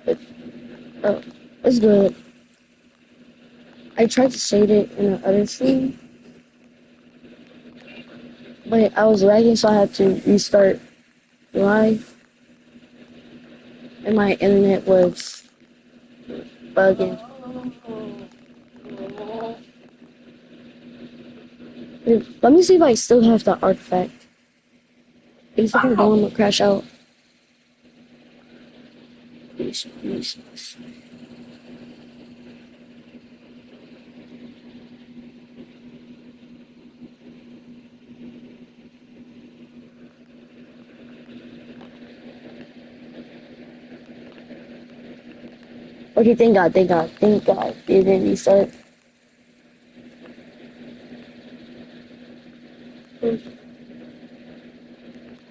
But, it's good. I tried to save it in the other stream, but I was lagging, so I had to restart live, and my internet was bugging. Let me see if I still have the artifact. If I don't crash out. Please, please, please. Okay, thank God, thank God, thank God. It didn't restart.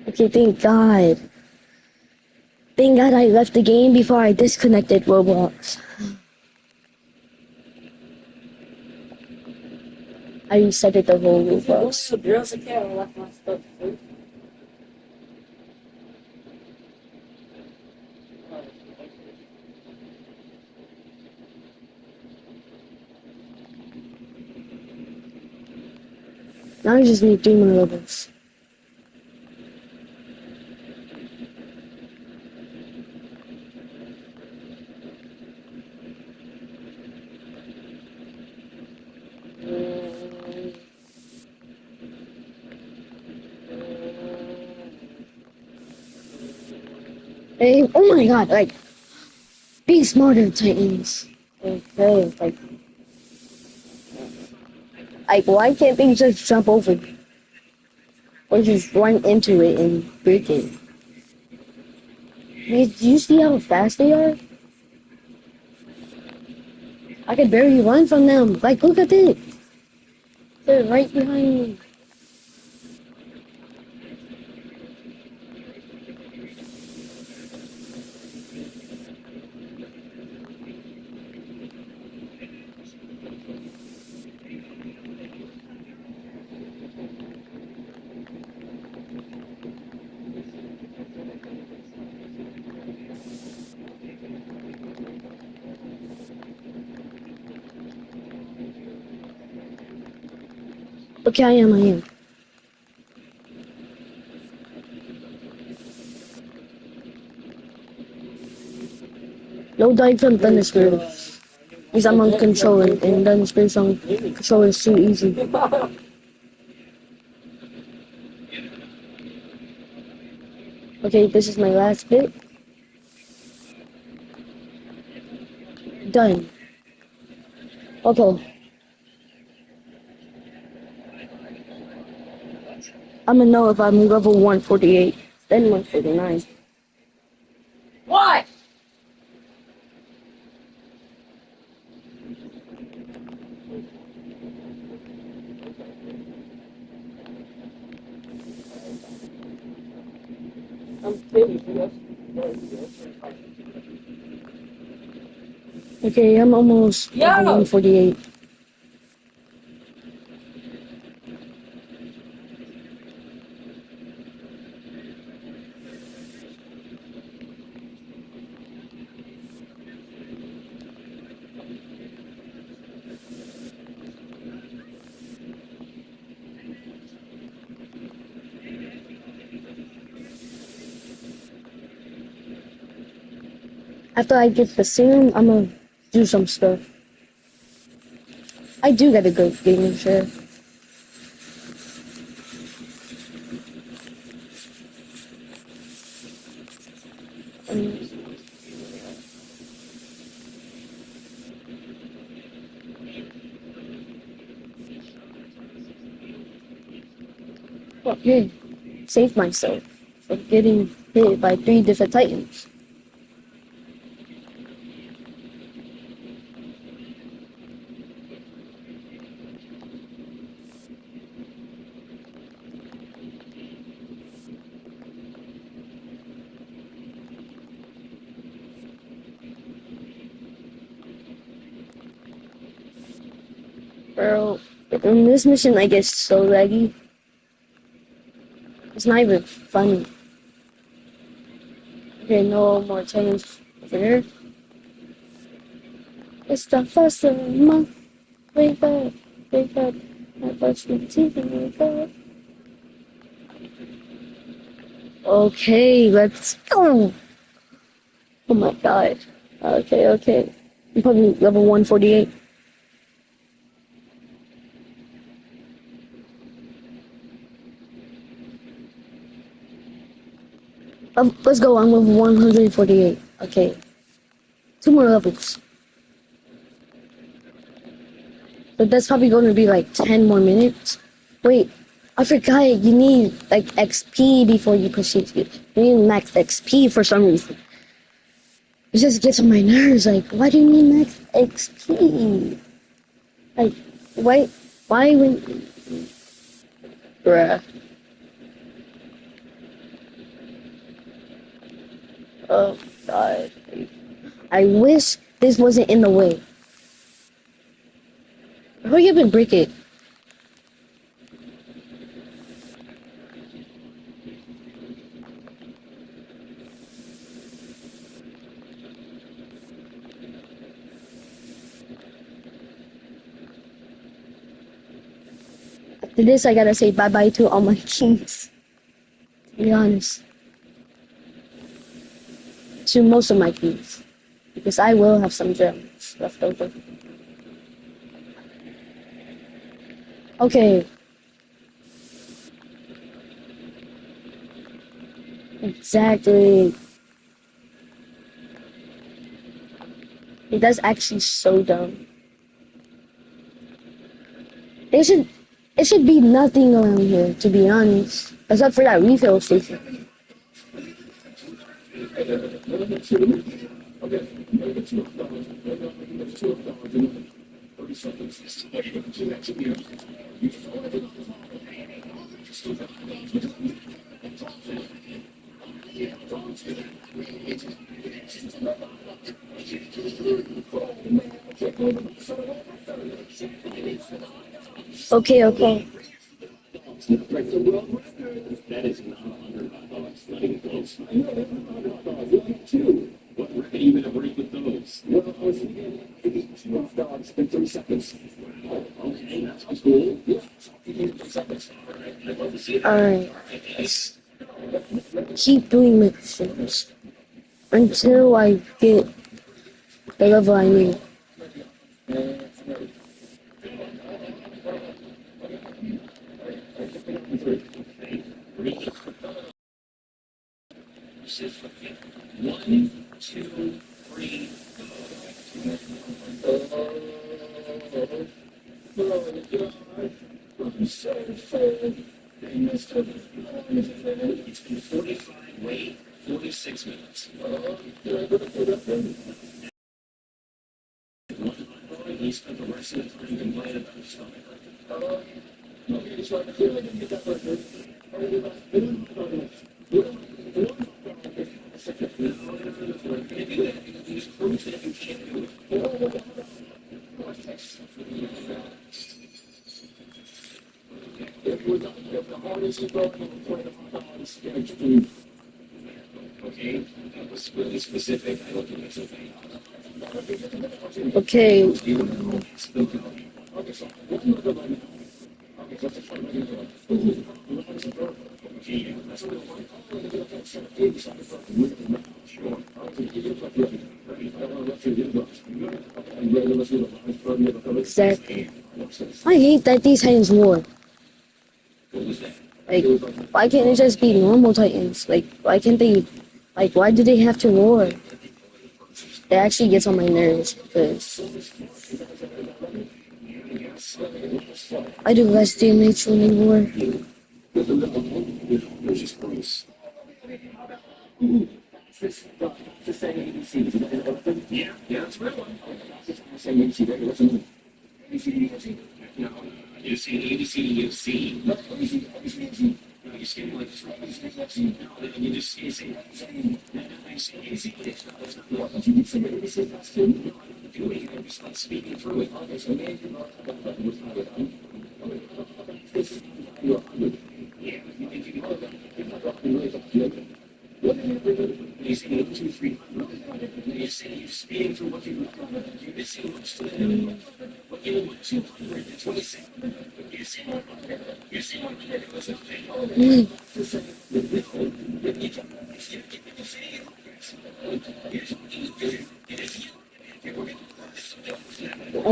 Okay, thank God. Thank God I left the game before I disconnected Roblox. I resetted the whole Roblox. Now I just need 3 more levels. Hey, oh my God, like, be smarter, Titans. Okay, like, why can't they just jump over it? Or just run into it and break it? Do you see how fast they are? I could barely run from them. Like, look at it. They're right behind me. Okay, I am. No dying from Thunder Spirits. Because I'm on controller, and Thunder Spirits on controller is too easy. Okay, this is my last bit. Done. Okay. I'm gonna know if I'm level 148, then 149. What? Okay, I'm almost level 148. After I get the serum, I'm gonna do some stuff. I do get a good gaming chair. Well, yeah, saved myself from getting hit by 3 different titans. Bro, in this mission I get so laggy. It's not even funny. Okay, no more titans over there. It's the first of the month. Wake up, wake up. I brush my teeth and wake up. Okay, let's go. Oh my god. Okay, okay. I'm probably level 148. Let's go. I'm level 148. Okay. Two more levels. But that's probably going to be like 10 more minutes. Wait, I forgot you need like XP before you proceed. You need max XP for some reason. It just gets on my nerves. Like, why do you need max XP? Like, why when, bruh. Oh god. I wish this wasn't in the way. Hurry up and break it. After this, I gotta say bye-bye to all my keys. To be honest. To most of my keys. Because I will have some gems left over. Okay. Exactly. That's actually so dumb. It should it should be nothing around here, to be honest. Except for that refill station. Okay, okay. Alright. Keep doing missions until I get the level I need. Okay. Exactly. I hate that these titans war. Like, why can't it just be normal titans? Like, why can't they? Like, why do they have to war? It actually gets on my nerves because I do less damage when they war. Oh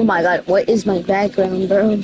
my god, what is my background, bro?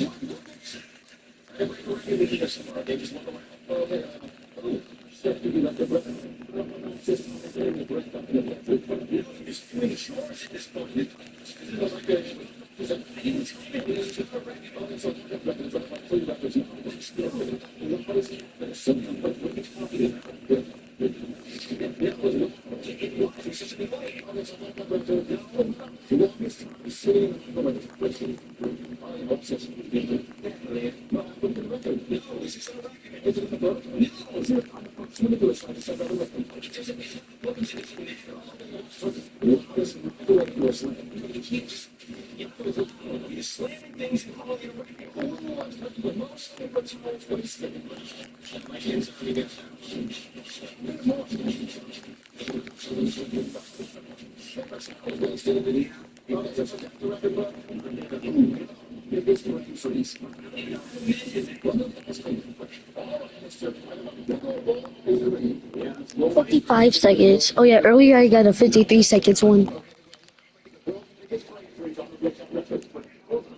Five seconds. Oh yeah, earlier I got a 53 seconds one.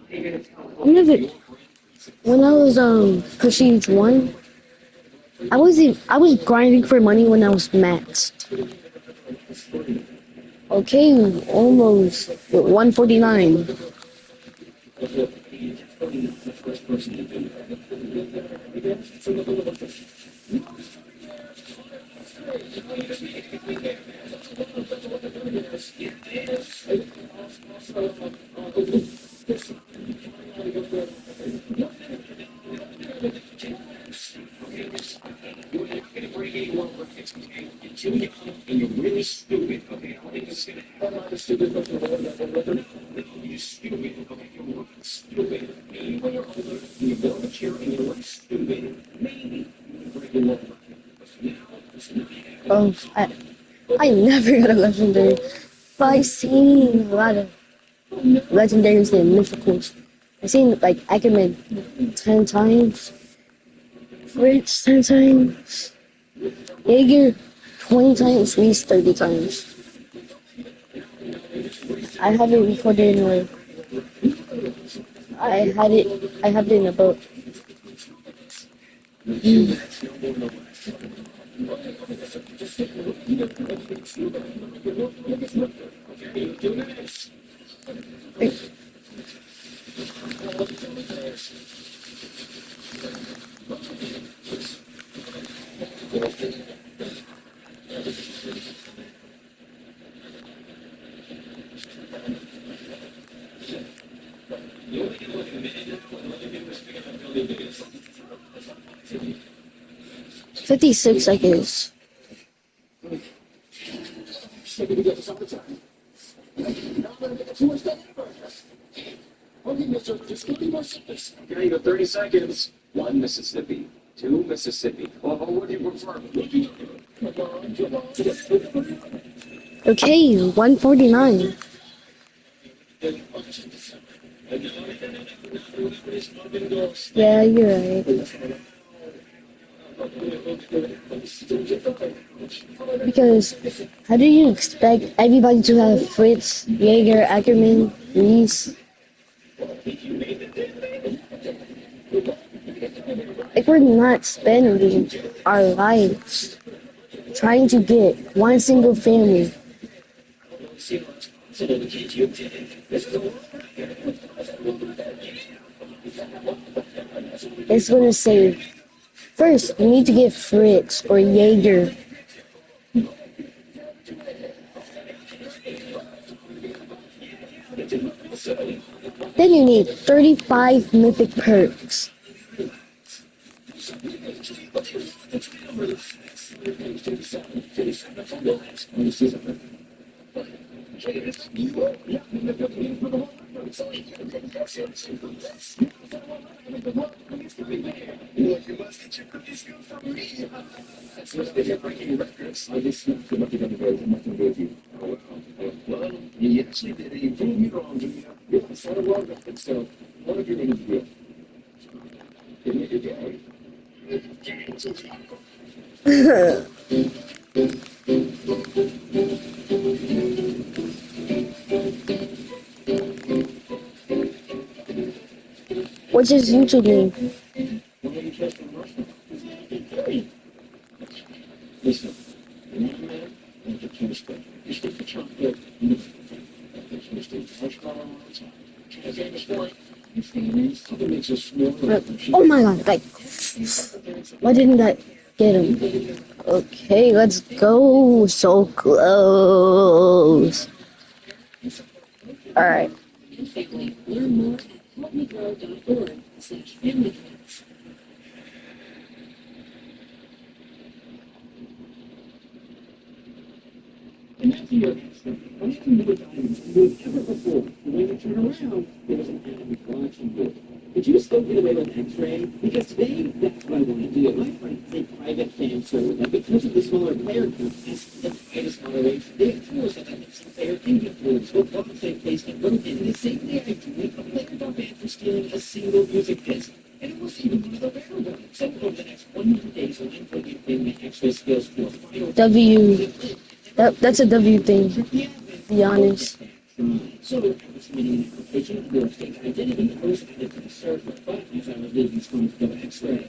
I never. When I was Prestige one, I was grinding for money when I was maxed. Okay, almost 149. 'Cause I never got a legendary, but I seen a lot of legendaries and mythicals. I seen like Ackerman 10 times, Fritz 10 times, Jaeger 20 times, Reese 30 times. I have it recorded in like I have it in a book. Like, 56 seconds. Okay, you got 30 seconds. One Mississippi, two Mississippi. Well, what do you prefer? Okay, 149. Yeah, you're right. Because how do you expect everybody to have Fritz, Jaeger, Ackerman, Reese? Like we're not spending our lives trying to get one single family. It's gonna say first you need to get Fritz or Jaeger. Then you need 35 mythic perks. You're breaking records. I just snapped him up together, guys. I'm not going to go with you. Oh, wow. Well, you actually did it. You proved me wrong, Jimmy. Yeah, it's not a world record, so what have you going to do? Give me a day. What's his YouTube name? What are you testing Russia? Listen, you want a man? Like a chemistry. You stick the chocolate in the chemistry. First color all the time. Transform story. You families? Something makes us smell. Oh my god, like, why didn't that get him? Okay, let's go. So close. Alright. Learn more at helpmegrow.org/family. Imagine your accident. Imagine more diamonds than you have ever before. And when you turn around, there was an ad watching you. Could you still get away with X-ray? Because today, that's what I want to do. My friend has a private fan server that because of the smaller player count has the highest moderation. They have tools that let some player influence with blocks they placed and broken. And the same day I do it, a player got banned for stealing a single music disc. And it wasn't even one of the rare ones. So over the next 100 days, I'm going to play my X-ray skills to a final W. That's a W thing, to be honest. so I was submitting an application for a fake identity. I was added to the server, but as I was leaving school to go to X-ray,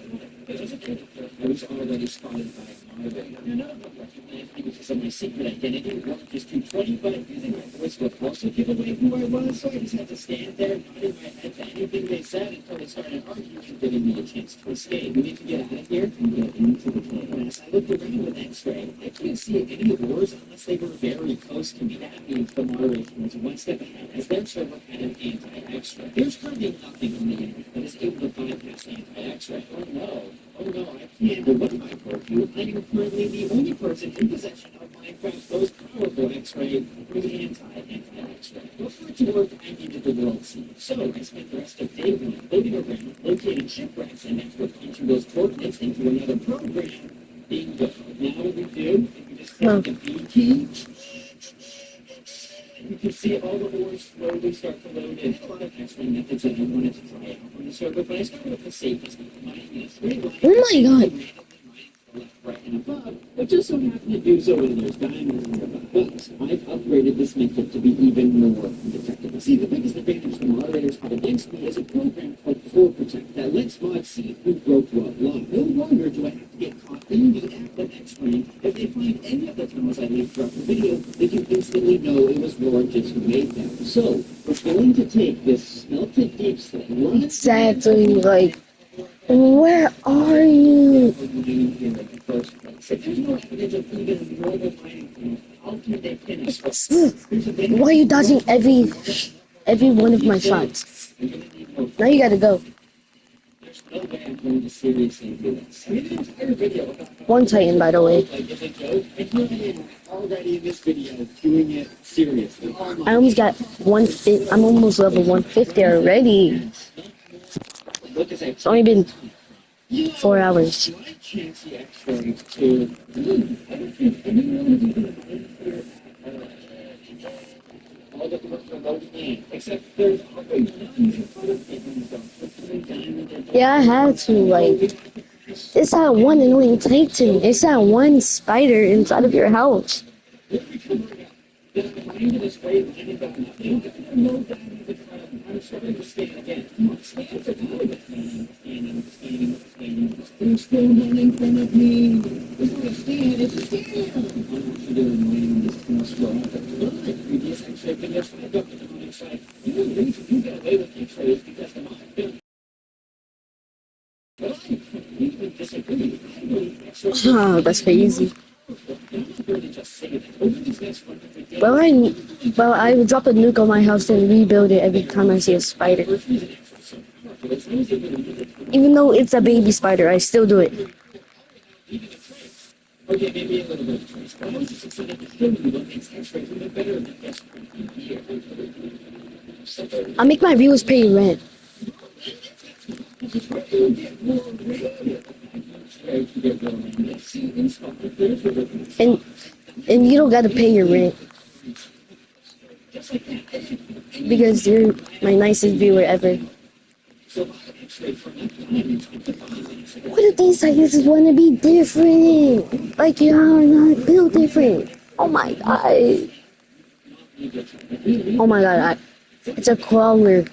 as a kid, I was already spotted by a moderator. None of them recognized me because of my secret identity. It wasn't just 220, but using my voice would also give away who I was, so I just had to stand there nodding my head to anything they said until they started arguing and giving me a chance to escape. We need to get out of here and get into the plane. As I looked around with X-ray, I couldn't see any doors unless they were very close to me. That means the moderation was one step ahead, as their server had an anti-X-ray. There's currently nothing on the internet that is able to bypass anti-X-ray. Oh no, I can't do what I told you. I am currently the only person in possession of Minecraft's most powerful X-ray, the anti-X-ray. Before it to work, I needed the world scene. So I spent the rest of day one loading around, locating shipwrecks, and after punching those coordinates into another program, bingo. Now what we do, we just hit the B key, you can see all the ores slowly start to load in. A lot of X-ray methods that I wanted to try out on the server, but I started with the safest, mining three lines. Oh my god. Left, right, and above, but just so happened to do so when there's diamonds in the above. But I've upgraded this method to be even more detectable. See, the biggest advantage the moderators have against me is a program called Core Protect that lets mods see who broke what line. No longer do I have to get caught in the act of X-raying. If they find any of the tunnels I leave throughout the video, they can instantly know it was Warranted who made them. So, we're going to take this smelted deep slate. Exactly, like, where are you? Why are you dodging every one of my shots? Now you gotta go. One Titan, by the way. I almost got 150. I'm almost level 150 already. It's only been 4 hours. Yeah, I had to, like, it's that one annoying Titan. It's that one spider inside of your house. Oh, that's crazy. I would drop a nuke on my house and rebuild it every time I see a spider. Even though it's a baby spider, I still do it. I make my viewers pay rent. You get more creative. Try to get more rent. See, install it. There's the difference. And you don't gotta pay your rent Just like that. because you're my nicest viewer ever. So buy an X-ray from that diamond and deposit it. What if these sizes want to be different? Like you're not built different. Oh my god. Oh my god. It's a crawler.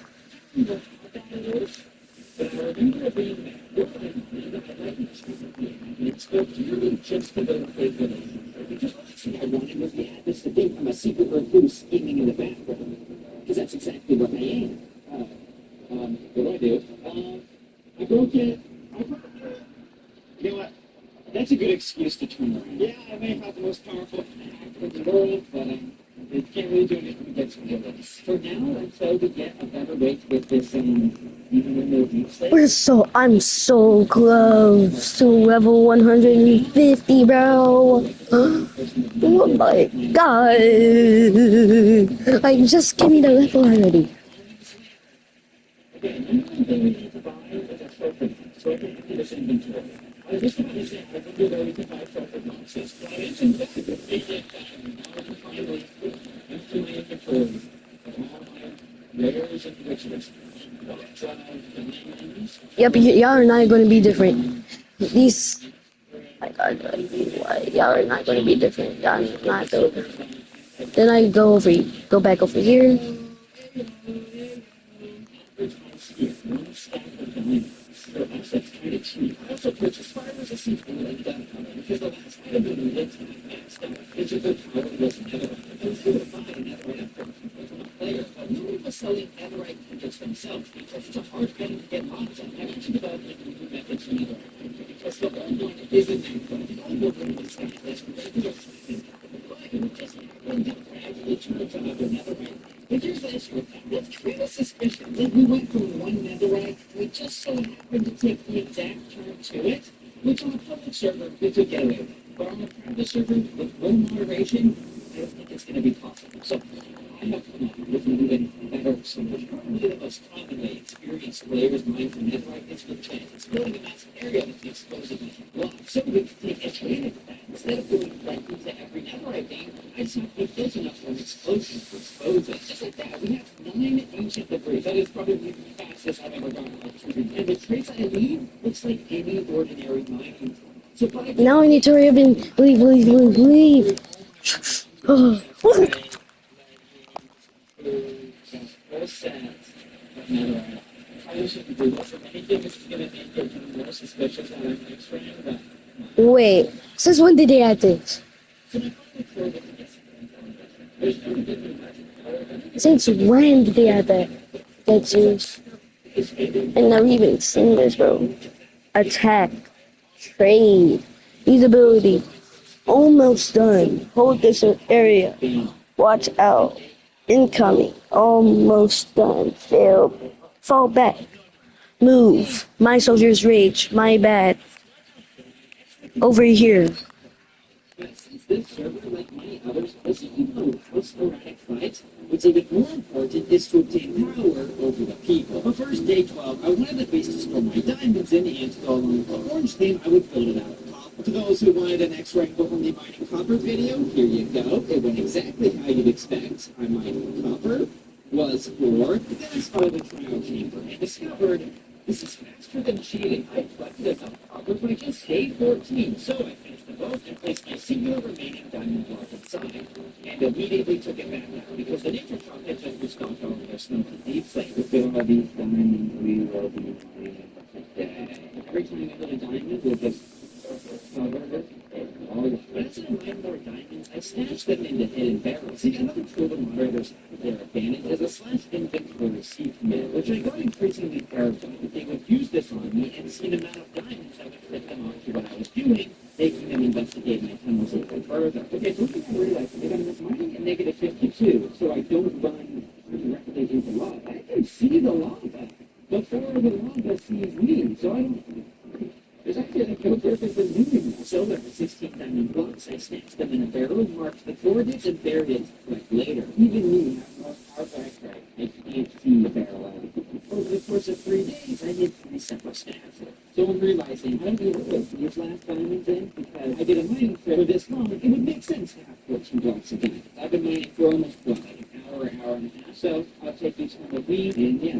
Just to go play with it. Because the last thing I wanted was the Atlas to think I'm a secret recluse scheming in the background. Because that's exactly what I am. What do I do? I broke it. You know what? That's a good excuse to turn around. Yeah, I may have the most powerful hack in the world, but it can't really do anything against me. For now, until we get a better way to get this even removed deep slate. I'm so close to level 150, bro. Oh my god. Like, just give me the level already. Okay, another thing we need to buy is a trophy. Trophy for this inventory. I was just about to say, I think we're ready to buy trophy boxes. But I mentioned that the big now to finally empty my inventory of all my rares and glitches. Yep, y'all are not going to be different. These, my god, y'all are not going to be different. Y'all are not so different. Then I go back over here. Also purchase fire resistant oil and gun cover because the last item we needed to maxed out is a good power was netherite. I was able to buy netherite after from a player, but no one was selling netherite gadgets themselves because it's a hard item to get lots of. I actually developed a new method to netherite because the old one isn't that good. The old one was like this regular size, but it just happened to gradually turns out the netherite. But here's the issue with that. That's kind of suspicious. Like we went from one netherite, we just so happened to take the exact turn to it, which on a public server we could get away with. But on a private server with low moderation, I don't think it's going to be possible. So I have come up with an even better solution. Probably the most commonly experienced players mine for netherite is with chance. It's building a massive area with the explosive blocks. So we can take advantage of that. Instead of doing like into every netherite game, I just have to be close enough for an explosion to expose it. Just like that, we have 9 ancient debris. That is probably the fastest I've ever gone. And the trace I need looks like any ordinary mining tool. So by Now I need to hurry up and leave. Oh. Wait, since when did they add this? Since when did they add that? That's just, I never even seen this, bro. Attack, trade, usability, almost done. Hold this area. Watch out. Incoming. Almost done. Failed. Fall back. Move. My soldier's rage. My bad. Over here. Since this server, like many others, was even with sporadic fights, what's even more important is to obtain power over the people. But first, day 12, I wanted the base to store my diamonds in and to go along with the orange theme, I would build it out of copper. To those who wanted an X-ray only mining copper video, here you go. It went exactly how you'd expect. I mined copper, was bored, then I spotted the trial chamber and discovered this is faster than cheating. I collected enough copper by just day 14, so I finished the boat and placed my singular remaining diamond block inside, and immediately took it back out because the nature truck had just restocked over their smoky deep slate. Look at all these diamonds, we will be mining today. Every time I hit a diamond, we'll just cover it. But instead of mining more diamonds, I stashed them into hidden barrels. See, another tool to moderators their advantage is a slash inventory C command, which I got increasingly terrified that they would use this on me and see the amount of diamonds I would flip them onto what I was doing, making them investigate my tunnels even further. Okay, so what I realized is that I was mining at negative 52, so I don't run directly into lava. I can see the lava before the lava sees me, so I don't. There's actually a code purpose in moving them. So there are 16 diamond blocks. I snatched them in a barrel, marked the coordinates, and buried it like later. Even me, I'm more powerful X-ray. I can't see the barrel out. course of 3 days, I did 3 separate stacks. So I'm realizing I don't need to put these last diamonds in because I did a mining for this long. It would make sense to have 14 blocks of diamonds. I've been mining for almost, what, like an hour and a half. So I'll take these home with me, and yeah,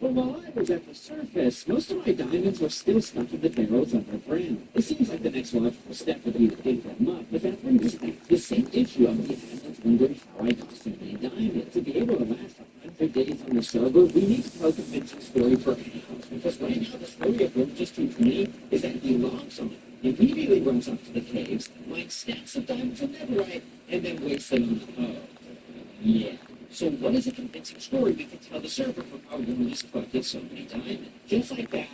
well, while I was at the surface, most of my diamonds were still stuck in the barrels underground. It seems like the next logical step would be to dig them up, but that brings us back to the same issue of the admins wondering how I got so many diamonds. To be able to last 100 days on the server, we need to tell a convincing story for hours, because right now the story of Villages 220 is that he logs on, immediately runs up to the caves, mines stacks of diamonds and netherite, and then wastes it on the hoe. Yeah. So what is a convincing story we can tell the server for how Villages collected so many diamonds? Just like that,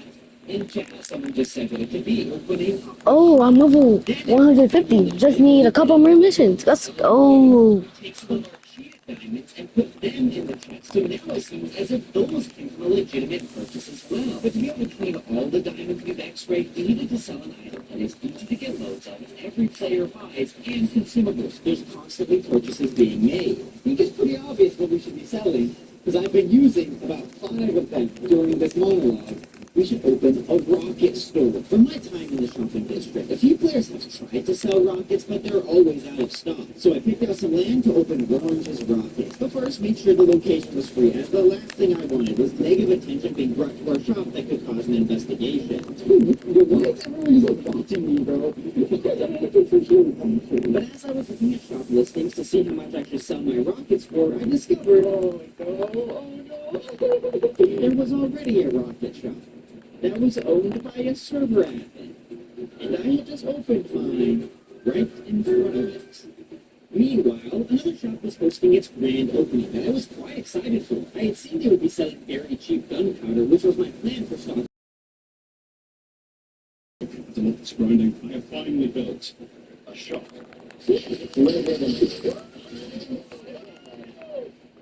in chat, someone just said that it could be opening. Oh, I'm level 150. Just need a couple more missions. Let's go. Takes the large sheet of diamonds and put them in the chest. So now it seems as if those came from a legitimate purchase as well. But to be able to claim all the diamonds we've X-rayed, we needed to sell an item that is easy to get loads of, every player buys, and consumables. There's constantly purchases being made. I think it's pretty obvious what we should be selling, because I've been using about 5 of them during this monologue. We should open a rocket store. From my time in the shopping district, a few players have tried to sell rockets, but they're always out of stock. So I picked out some land to open Orange's Rockets. But first, made sure the location was free, as the last thing I wanted was negative attention being brought to our shop that could cause an investigation. Why is everyone just watching me, bro? But as I was looking at shop listings to see how much I should sell my rockets for, I discovered, oh no, there was already a rocket shop that was owned by a server admin, and I had just opened mine right in front of it. Meanwhile, another shop was hosting its grand opening that I was quite excited for. I had seen they would be selling very cheap gunpowder, which was my plan for stock. It's grinding. I have finally built a shop.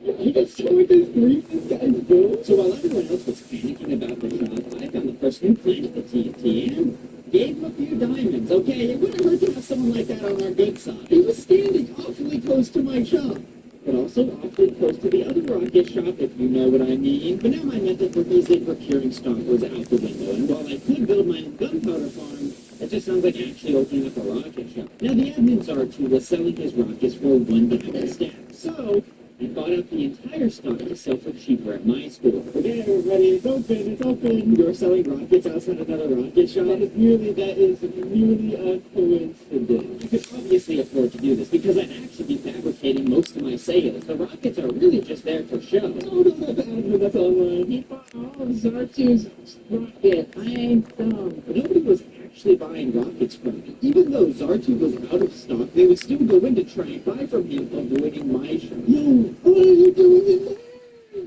You just saw this grief this guy's built? So while everyone else was panicking about the shop, I found the person who planted the TNT and gave him a few diamonds. Okay, it wouldn't hurt to have someone like that on our good side. He was standing awfully close to my shop, but also awfully close to the other rocket shop, if you know what I mean. But now my method for easily procuring stock was out the window, and while I could build my own gunpowder farm, it just sounds like actually opening up a rocket shop. Now the admin's R2 was selling his rockets for $1 a stack, so I bought out the entire stock to sell for cheaper at my store. Okay, everybody, it's open. You're selling rockets outside another rocket shop? That is merely a coincidence. You could obviously afford to do this because I'd actually be fabricating most of my sales. The rockets are really just there for show. Oh, no, that's online. He bought all of Zartu's rocket. I ain't dumb. Nobody was actually buying rockets from me. Even though Zartu was out of stock, they would still go in to try and buy from him, avoiding my shop. Yo, what are you doing in there?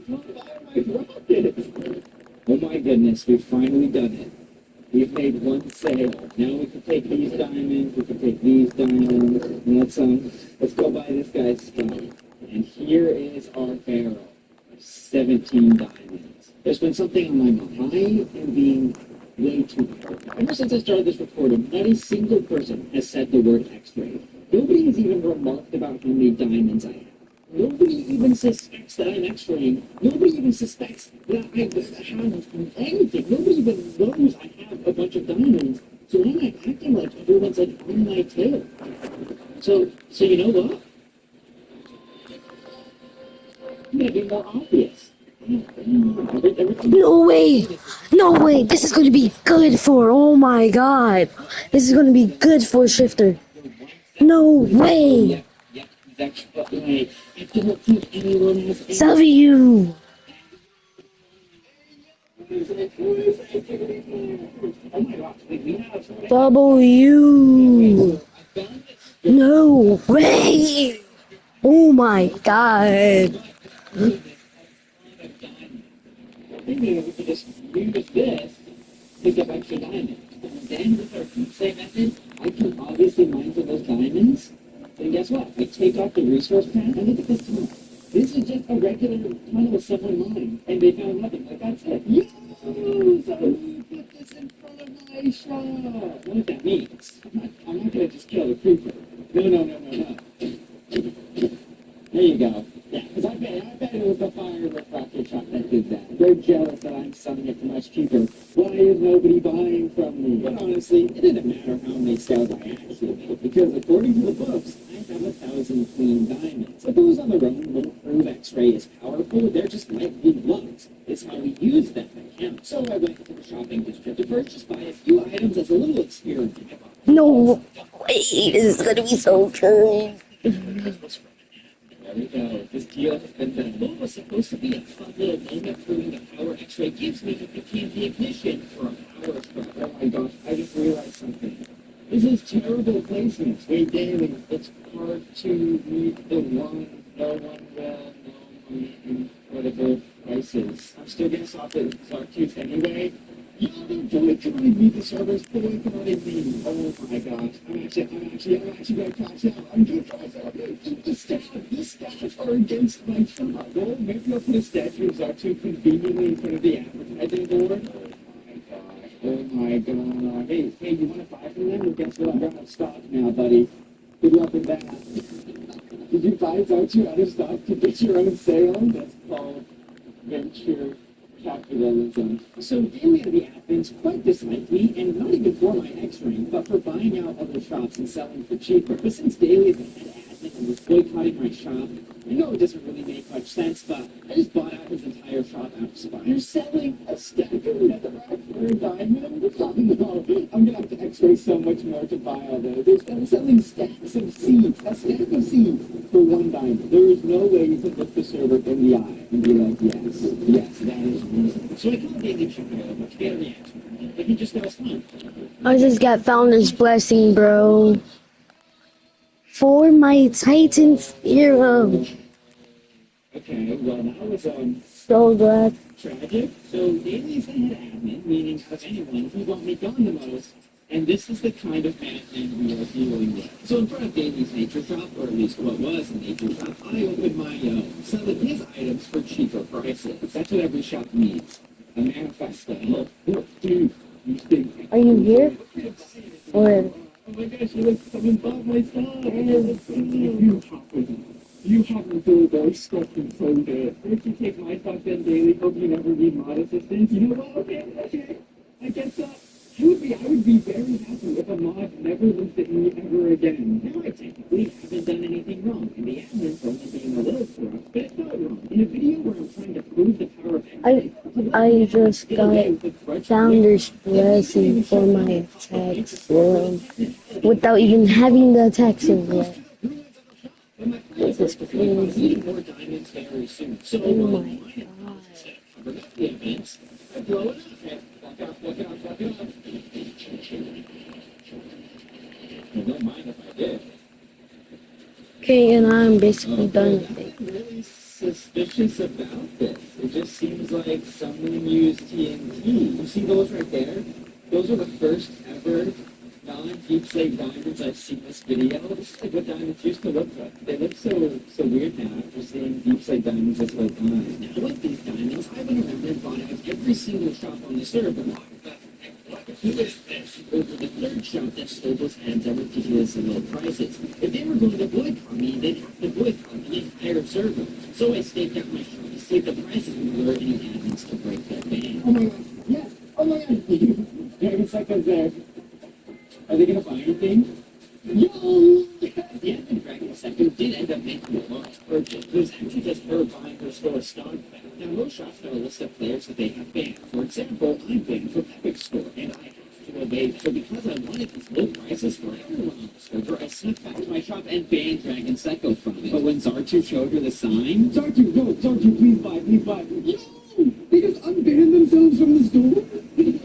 Don't buy my rockets. Oh my goodness, we've finally done it. We've made one sale. Now we can take these diamonds, we can take these diamonds, and let's go buy this guy's stuff. And here is our barrel of 17 diamonds. There's been something on my mind. I am being way too careful. Ever since I started this recording, not a single person has said the word X-ray. Nobody has even remarked about how many diamonds I have. Nobody even suspects that I'm X-raying. Nobody even suspects that I have anything. Nobody even knows I have a bunch of diamonds. So why am I acting like everyone's like on my tail? So you know what? I'm gonna be more obvious. No way. No way. This is going to be good for. Oh my god. This is going to be good for Shifter. No way. Yep, that's right. I don't think anyone has any. W. Oh my gosh, we have. W. No way. Oh my god. Maybe we could just use this to get extra diamonds. And then with our Doomsday method, I can obviously mine for those diamonds. And guess what? I take off the resource pack and look at this tunnel. This is just a regular tunnel someone mined, and they found nothing. Like that's it. Yo! So you put this in front of my shop. What that means? I'm not gonna just kill the creeper. No. There you go. Yeah, because I bet it was the fire with rocket shot that did that. They're jealous that I'm selling it for much cheaper. Why is nobody buying from me? But honestly, it didn't matter how many sales I actually made, because according to the books, I have 1,000 clean diamonds. But those on their own won't prove X-ray is powerful. They're just lightly blunt. It's how we use them that counts. So I went to the shopping district to first just buy a few items as a little experiment. No way, this is gonna be so good. There we go. This deal has been done. What was supposed to be a fun little moment proving the power X-ray gives me became the ignition for a power strike. Oh my gosh, I just realized something. This is terrible placement. Wait, Daily, it's hard to meet the one, no one will, no money, incredible prices. I'm still gonna stop at Zartooth anyway. Yeah, they're boycotting me. The servers boycotting me. Oh my gosh. I'm actually gonna crash out. I'm gonna crash out. The stats are against my shot. Well, maybe I'll put a statue of Zartu conveniently in front of the advertising board. Oh my god. Hey, you wanna buy from them? Well, guess what? I'm out of stock now, buddy. Good luck with that. Did you buy Zartu out of stock to get your own sale? That's called venture capitalism. So Daily of the Athens quite disliked me, and not even for my X-ring, but for buying out other shops and selling for cheaper. But since Daily is the head admin and was boycotting my shop, I know it doesn't really make much sense, but I just bought out his entire shop out of spite. You're selling a stack of netherrack for a diamond? Oh no, I'm gonna have to X-ray so much more to buy all those. They're selling stacks of seeds, a stack of seeds for one diamond. There is no way you can look the server in the eye and be like, yes, that is reasonable. So I called Daily Chicago to get a reaction, but he just got us fun. I just got Founder's Blessing, bro. For my Titan's Hero. Okay, well that was So glad. tragic. So Daly's the head admin, meaning of anyone who won't be gone the most. And this is the kind of management we are dealing with. So in front of Daly's nature shop, or at least what was a nature shop, I opened my selling his items for cheaper prices. That's what every shop needs. A manifesto. Look, dude, you think. Are you here? Or Oh my gosh, you look someone bought my stuff. You haven't built those stuff and sold it. First you take my stuff then Daily, hope you never need mod assistance. You know what? Okay. I guess I would be very happy if a mod never looked at me ever again. Now I technically haven't done anything wrong, and the admin's only being a little corrupt, but it's not wrong. In a video where I'm trying to prove the power of I just got Founder's Blessing for my tax world without even having the taxes yet. This is crazy. More diamonds very soon. So, Oh my god. the events, I blow it up. Look it up. I don't mind if I did. Okay, and I'm basically done with it. I'm really suspicious about this. It just seems like someone used TNT. You see those right there? Those are the first ever non-deep slate diamonds I've seen in this video. This is like what diamonds used to look like. They look so weird now after seeing deep slate diamonds this whole time. Now with these diamonds, I would remember buying out every single shop on the server. Who is this? Over the third shop that stole those hands at ridiculously low prices. If they were going to boycott me, they'd have to boycott the entire server. So I staked out my shop to save the prices and lure any admins to break their ban. Oh my god, yes! Oh my god! Dragon Psycho's there. Are they gonna buy anything? Yo! The admin Dragon Psycho did end up making a large purchase. It was actually just her buying her store stock back. Now, most shops have a list of players that they have banned. For example, I'm banned from Epic Store, and I have to obey. So because I wanted these low prices for everyone on the server, I snuck back to my shop and banned Dragon Psycho from it. But when Zartu showed her the sign, Zartu, please buy. Yo! They just unbanned themselves from the store?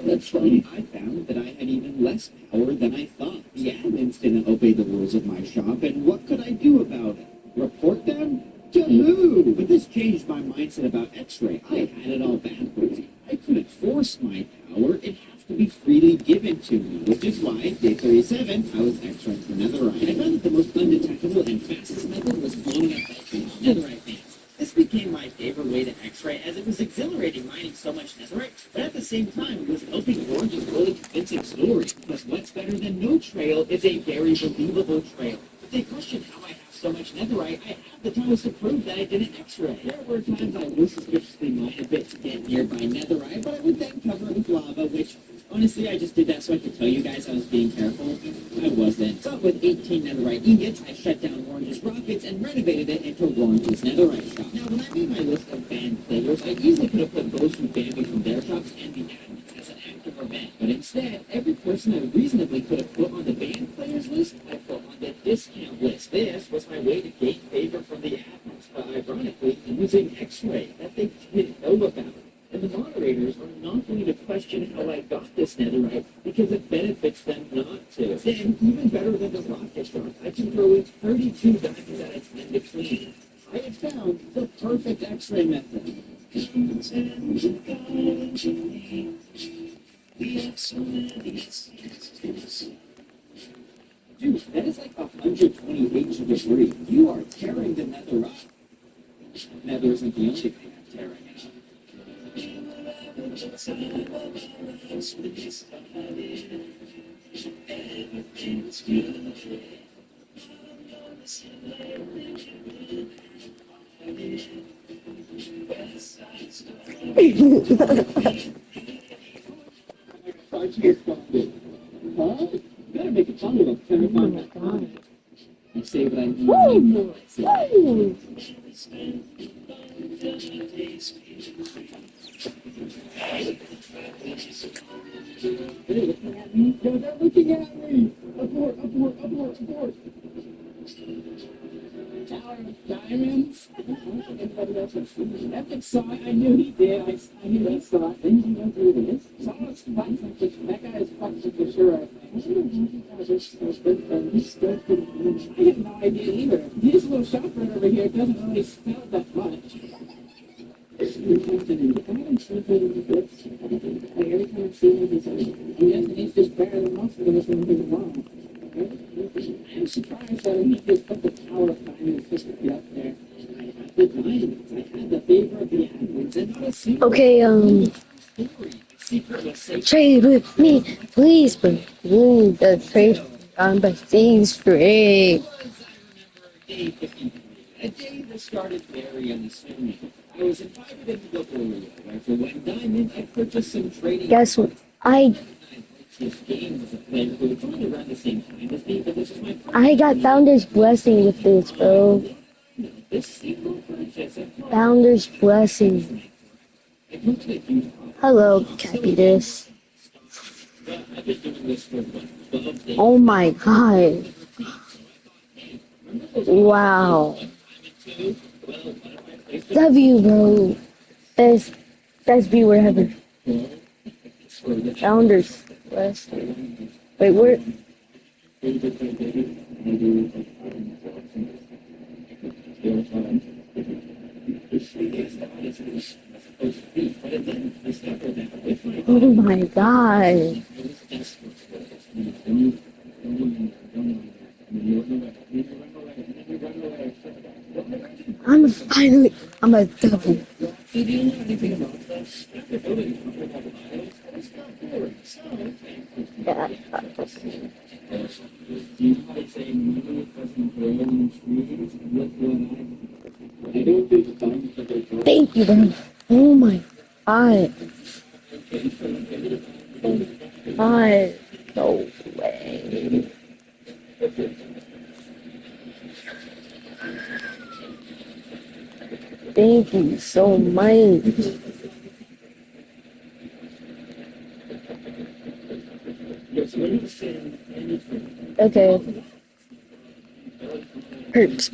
That's right. I found that I had even less power than I thought. The admins didn't obey the rules of my shop, and what could I do about it? Report them? To who? But this changed my mindset about X-ray. I had it all backwards. I couldn't force my power. It has to be freely given to me, which is why, day 37, I was X-raying for netherite. I found that the most undetectable and fastest method was blowing up netherite veins. This became my favorite way to X-ray, as it was exhilarating mining so much netherite, but at the same time, it was helping forge a really convincing story. Because what's better than no trail is a very believable trail. If they question how I have so much netherite, I have the tools to prove that I did an X-ray. There were times I was suspiciously mine a bit to get nearby netherite, but I would then cover it with lava, which honestly I just did that so I could tell you guys I was being careful. I wasn't. So with 18 netherite ingots, I shut down Orange's rockets and renovated it into Orange's netherite shop. Now when I made my list of banned players, I easily could have put those who banned me from their shops and the admins as an active event. But instead, every person I reasonably could have put on the banned players list, I put on the discount list. This was my way to gain favor from the admins, but ironically, using X-ray that they didn't know about. And the moderators are not going to question how I got this netherite because it benefits them not to. Then, even better than the rocket shot, I can throw in 32 diamonds at a 10 to clean. I have found the perfect X-ray method. Dude, that is like 128 to degree. You are tearing the nether up. Nether isn't the only thing I'm tearing out. Huh? You gotta make it fun with a Oh my god. I say what I mean. Woo! Woo! They're looking at me. No, they're looking at me. Abort, abort, abort, abort. Tower of Diamonds. I don't think anybody else has seen it. Epic saw it. I knew he did. I knew he saw it. Didn't you know who it is? Saw it's fucking that guy is fucking for sure. I have no idea either. This little shop right over here doesn't really smell that much. Every time I see him, he's like, he's just better than most of us when he's wrong. I'm surprised that he just put the Tower of Diamonds just up there. I had the diamonds, I had the favor of the admins, and not a single Okay, secret was safe. trade with me, please, but the trade on the things free. Day 53, a day that started very unassuming. I was invited into the Oreo, where for one diamond, I purchased some trading. Guess what? This game was a player who was joined around the same time as me, but this is my first I got Founder's Blessing with this, bro. this sequel purchase. Founder's Blessing. It looks like you Hello, Capitus. I've been doing this for what, 12 days? Oh my god. Wow. W, bro. Best viewer ever. Founders. Blessing. Wait, where? Oh my god. I'm a double. Yeah. Thank you, bro. Oh my god. God. No way. Thank you so much. Okay. Perks.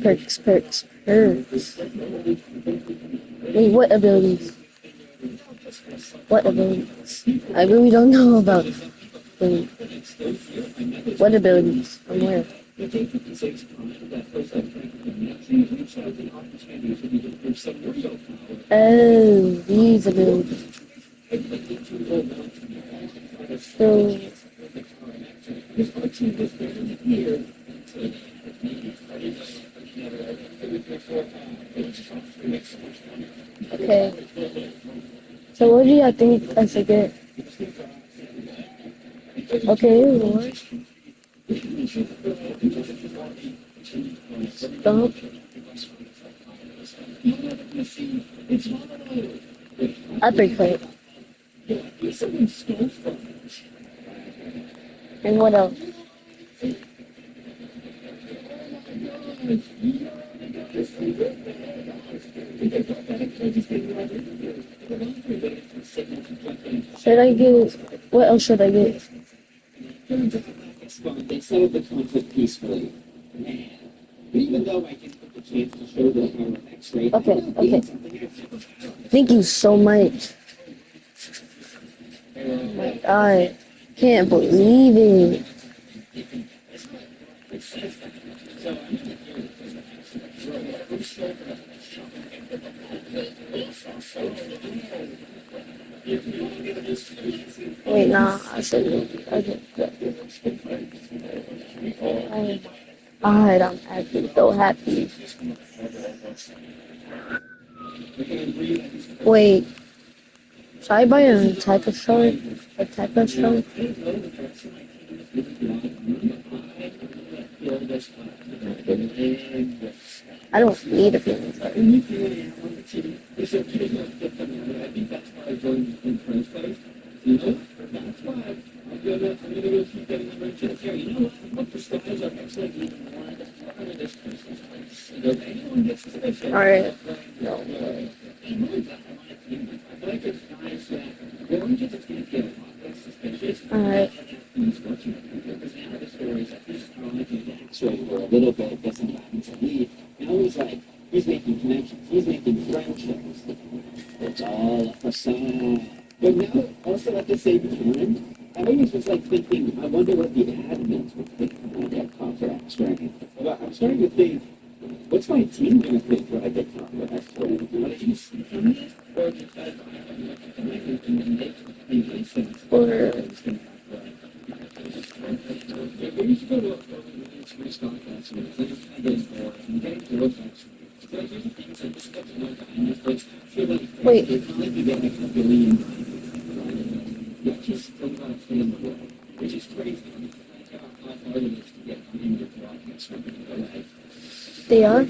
Wait, what abilities? What abilities? I really don't know about. Wait. What abilities? From where? Oh, these abilities. So, okay. So what do you think I should get? Okay, what? Don't It's not uppercut. a someone stole from And what else? Should I get? What else should I get? They settled the conflict peacefully. Man. But even though I didn't get the chance to show the power of X-ray, Okay, okay. Thank you so much. Oh my God, can't believe it. Wait, nah, I should. Okay. Oh my God, I'm actually so happy. Wait, should I buy a type of shark? A type of shark? I don't need a feeling shark. Alright. No. Alright. So for a little bit, doesn't happen to me. And always like, he's making connections, he's making friendships. It's all a facade. But now, also at the same time, I always was like thinking, I wonder what the admins would think when I get caught for X-ray. Well, I'm starting to think, what's my team going to think when I get caught for X-ray? What did you see from me? Or just that Wait. which is crazy. How hard it is to get in your broadcast from the They are?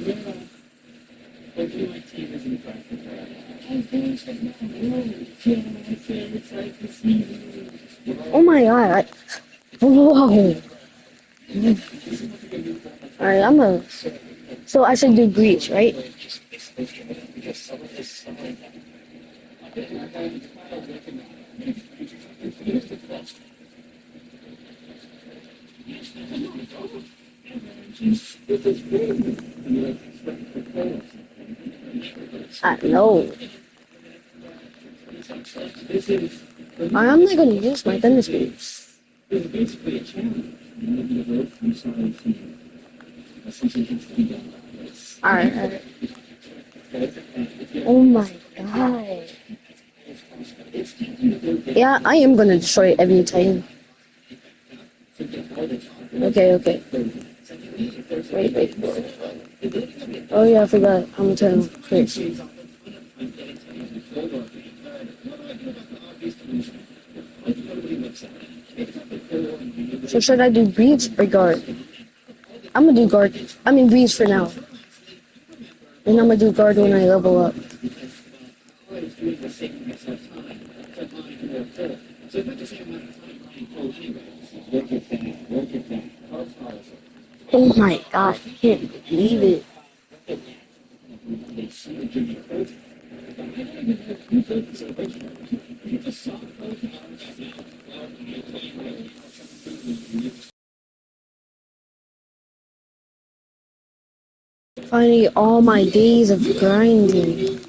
Oh my God. Whoa. Alright, I'm a. So I should do breach, right? I know. I'm not gonna use my thunder speeds. Alright. Oh my God. Yeah, I am gonna destroy every Titan. Okay, okay. Wait. Oh yeah, I forgot. I'm a Titan. Chris. So should I do breach or guard? I'm gonna do guard. I mean breach for now. And I'm gonna do guard when I level up. Oh my God, I can't believe it. Finally, all my days of grinding.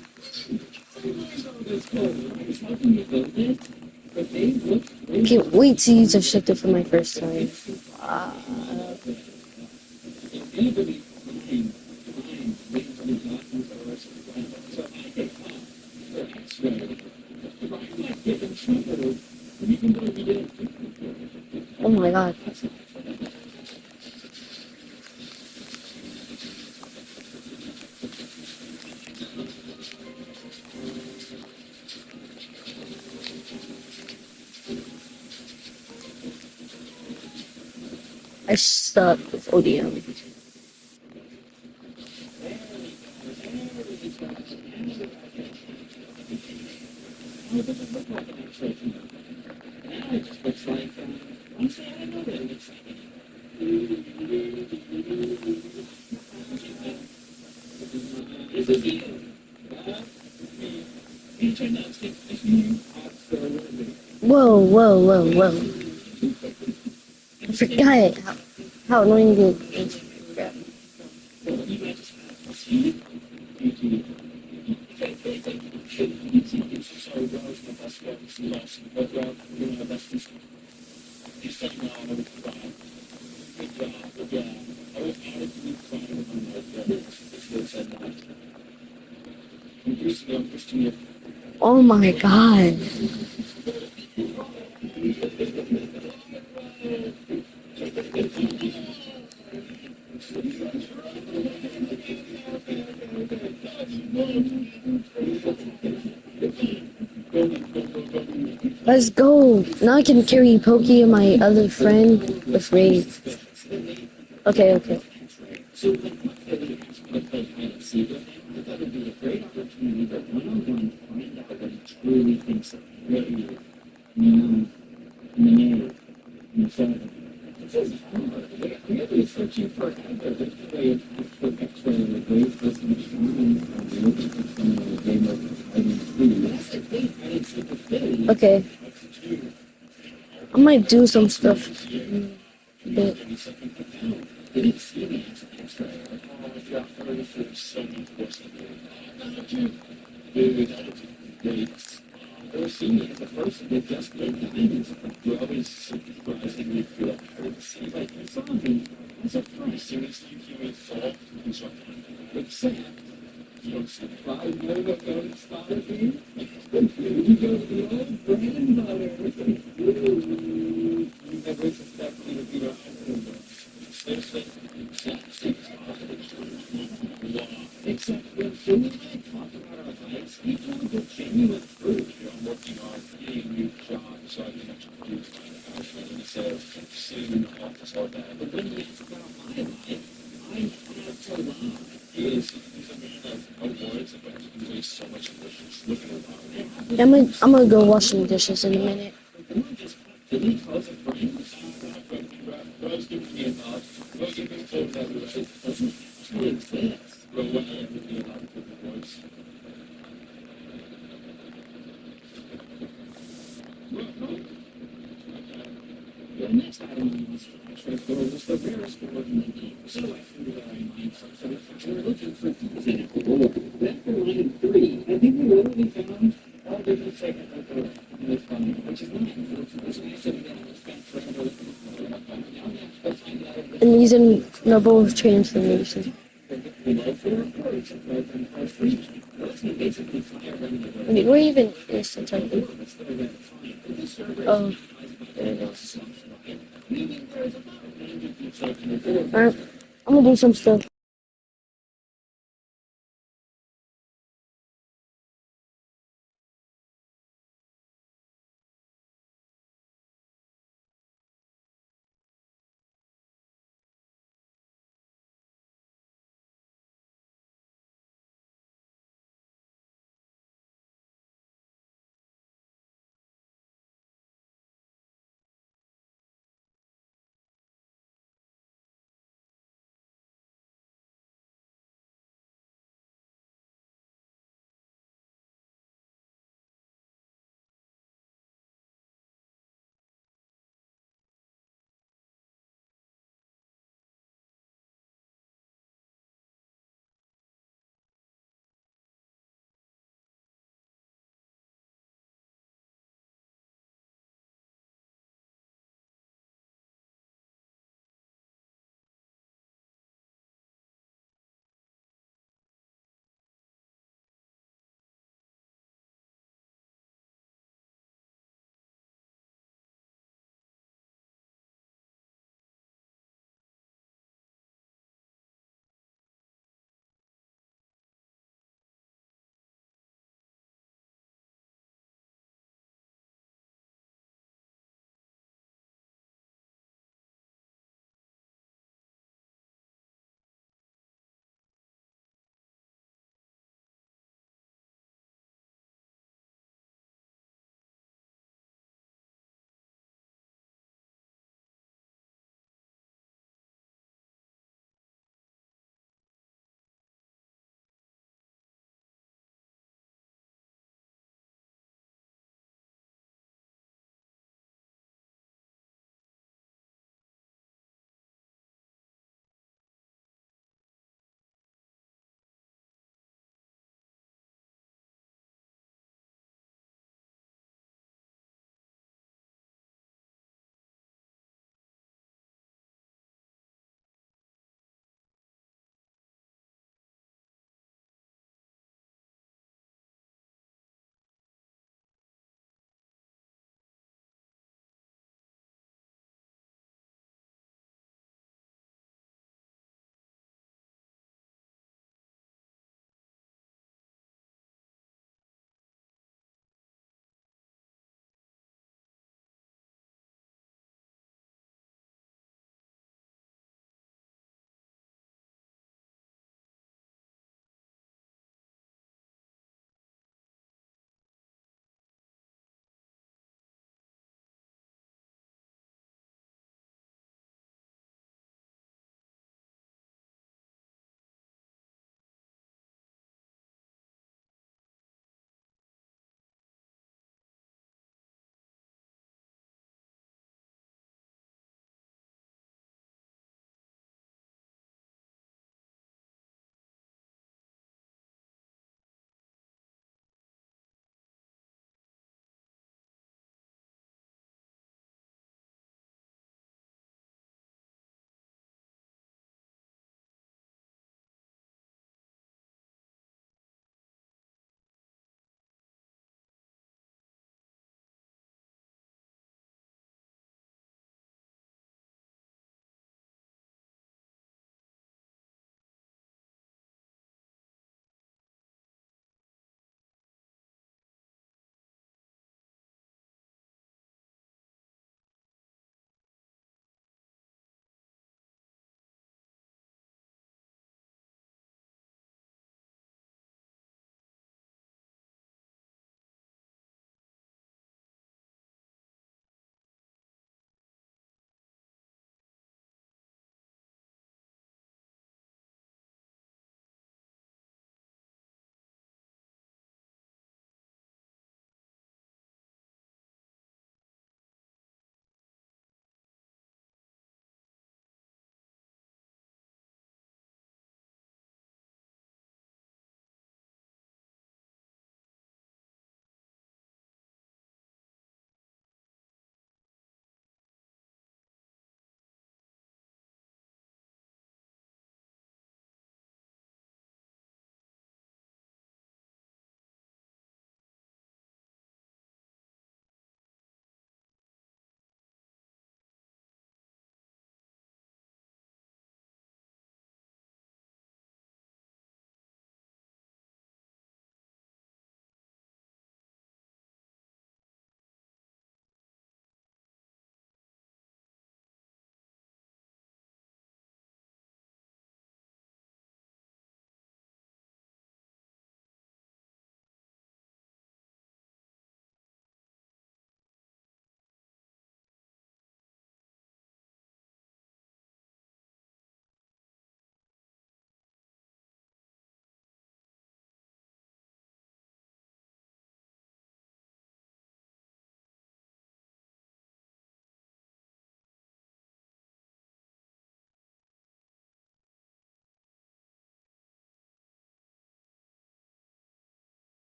Can't wait to use a shifter for my first time. Oh my God. I suck with ODM. How does it look like an X-ray to you? Now it just looks like, honestly, I don't know what it looks like. Is it you? You turned out to be absolutely. Whoa, whoa, whoa, whoa. I forgot how annoying it is. Well, you might just have to see it. Sorry, guys, the best one is lost. But, that's just, you said no, good job, good job. I was honestly fine with my this was at night. I'm just to you. Oh my god. Let's go. Now I can carry Pokey and my other friend with Ray. Okay, okay. So, like, I see that. I thought it'd be a great opportunity, but one-on-one, find out what he truly thinks of what you, know, no, so, it's just hard. We're researching forever. There's no way of X-ray a great person shine from you from a game of hiding food. That's the thing, I didn't see the thing. Okay. I might do some stuff. But Didn't see me as an X-ray. Like, oh, if you're after for so many courses, wait. They were seeing me as a person that just made diamonds. You're always surprisingly feel courtesy. Like, you saw me as a person. Seriously, you would fall and something. Except, you're surprised no one noticed that of you. You go to the old grandmother. You never suspected me to be your husband. Seriously, except when Jimmy and I talk about our lives, we told the genuine truth. I'm working on getting a new job, so I can introduce myself. And he says, sitting in the office all day. But when he asks about my life, I have to lie. He's a man of awards, but he wastes so much delicious looking around. I'm gonna go wash some dishes in a minute. Did he close a friend? Rose giving me a nod. Rose giving me a nod. Doesn't actually exist. But what I ever do about the voice. The next item on the list for X-ray is the rarest award in the game. So I figured out in mindset. So if you're looking for things in it, back to line 3, I think we literally found all different segments of the fund, which is nice. So you said we got to spend forever looking for it. Now we have to go find out. And using noble transformation. I mean, where even is the target? Oh, there it is. Alright, I'm gonna do some stuff.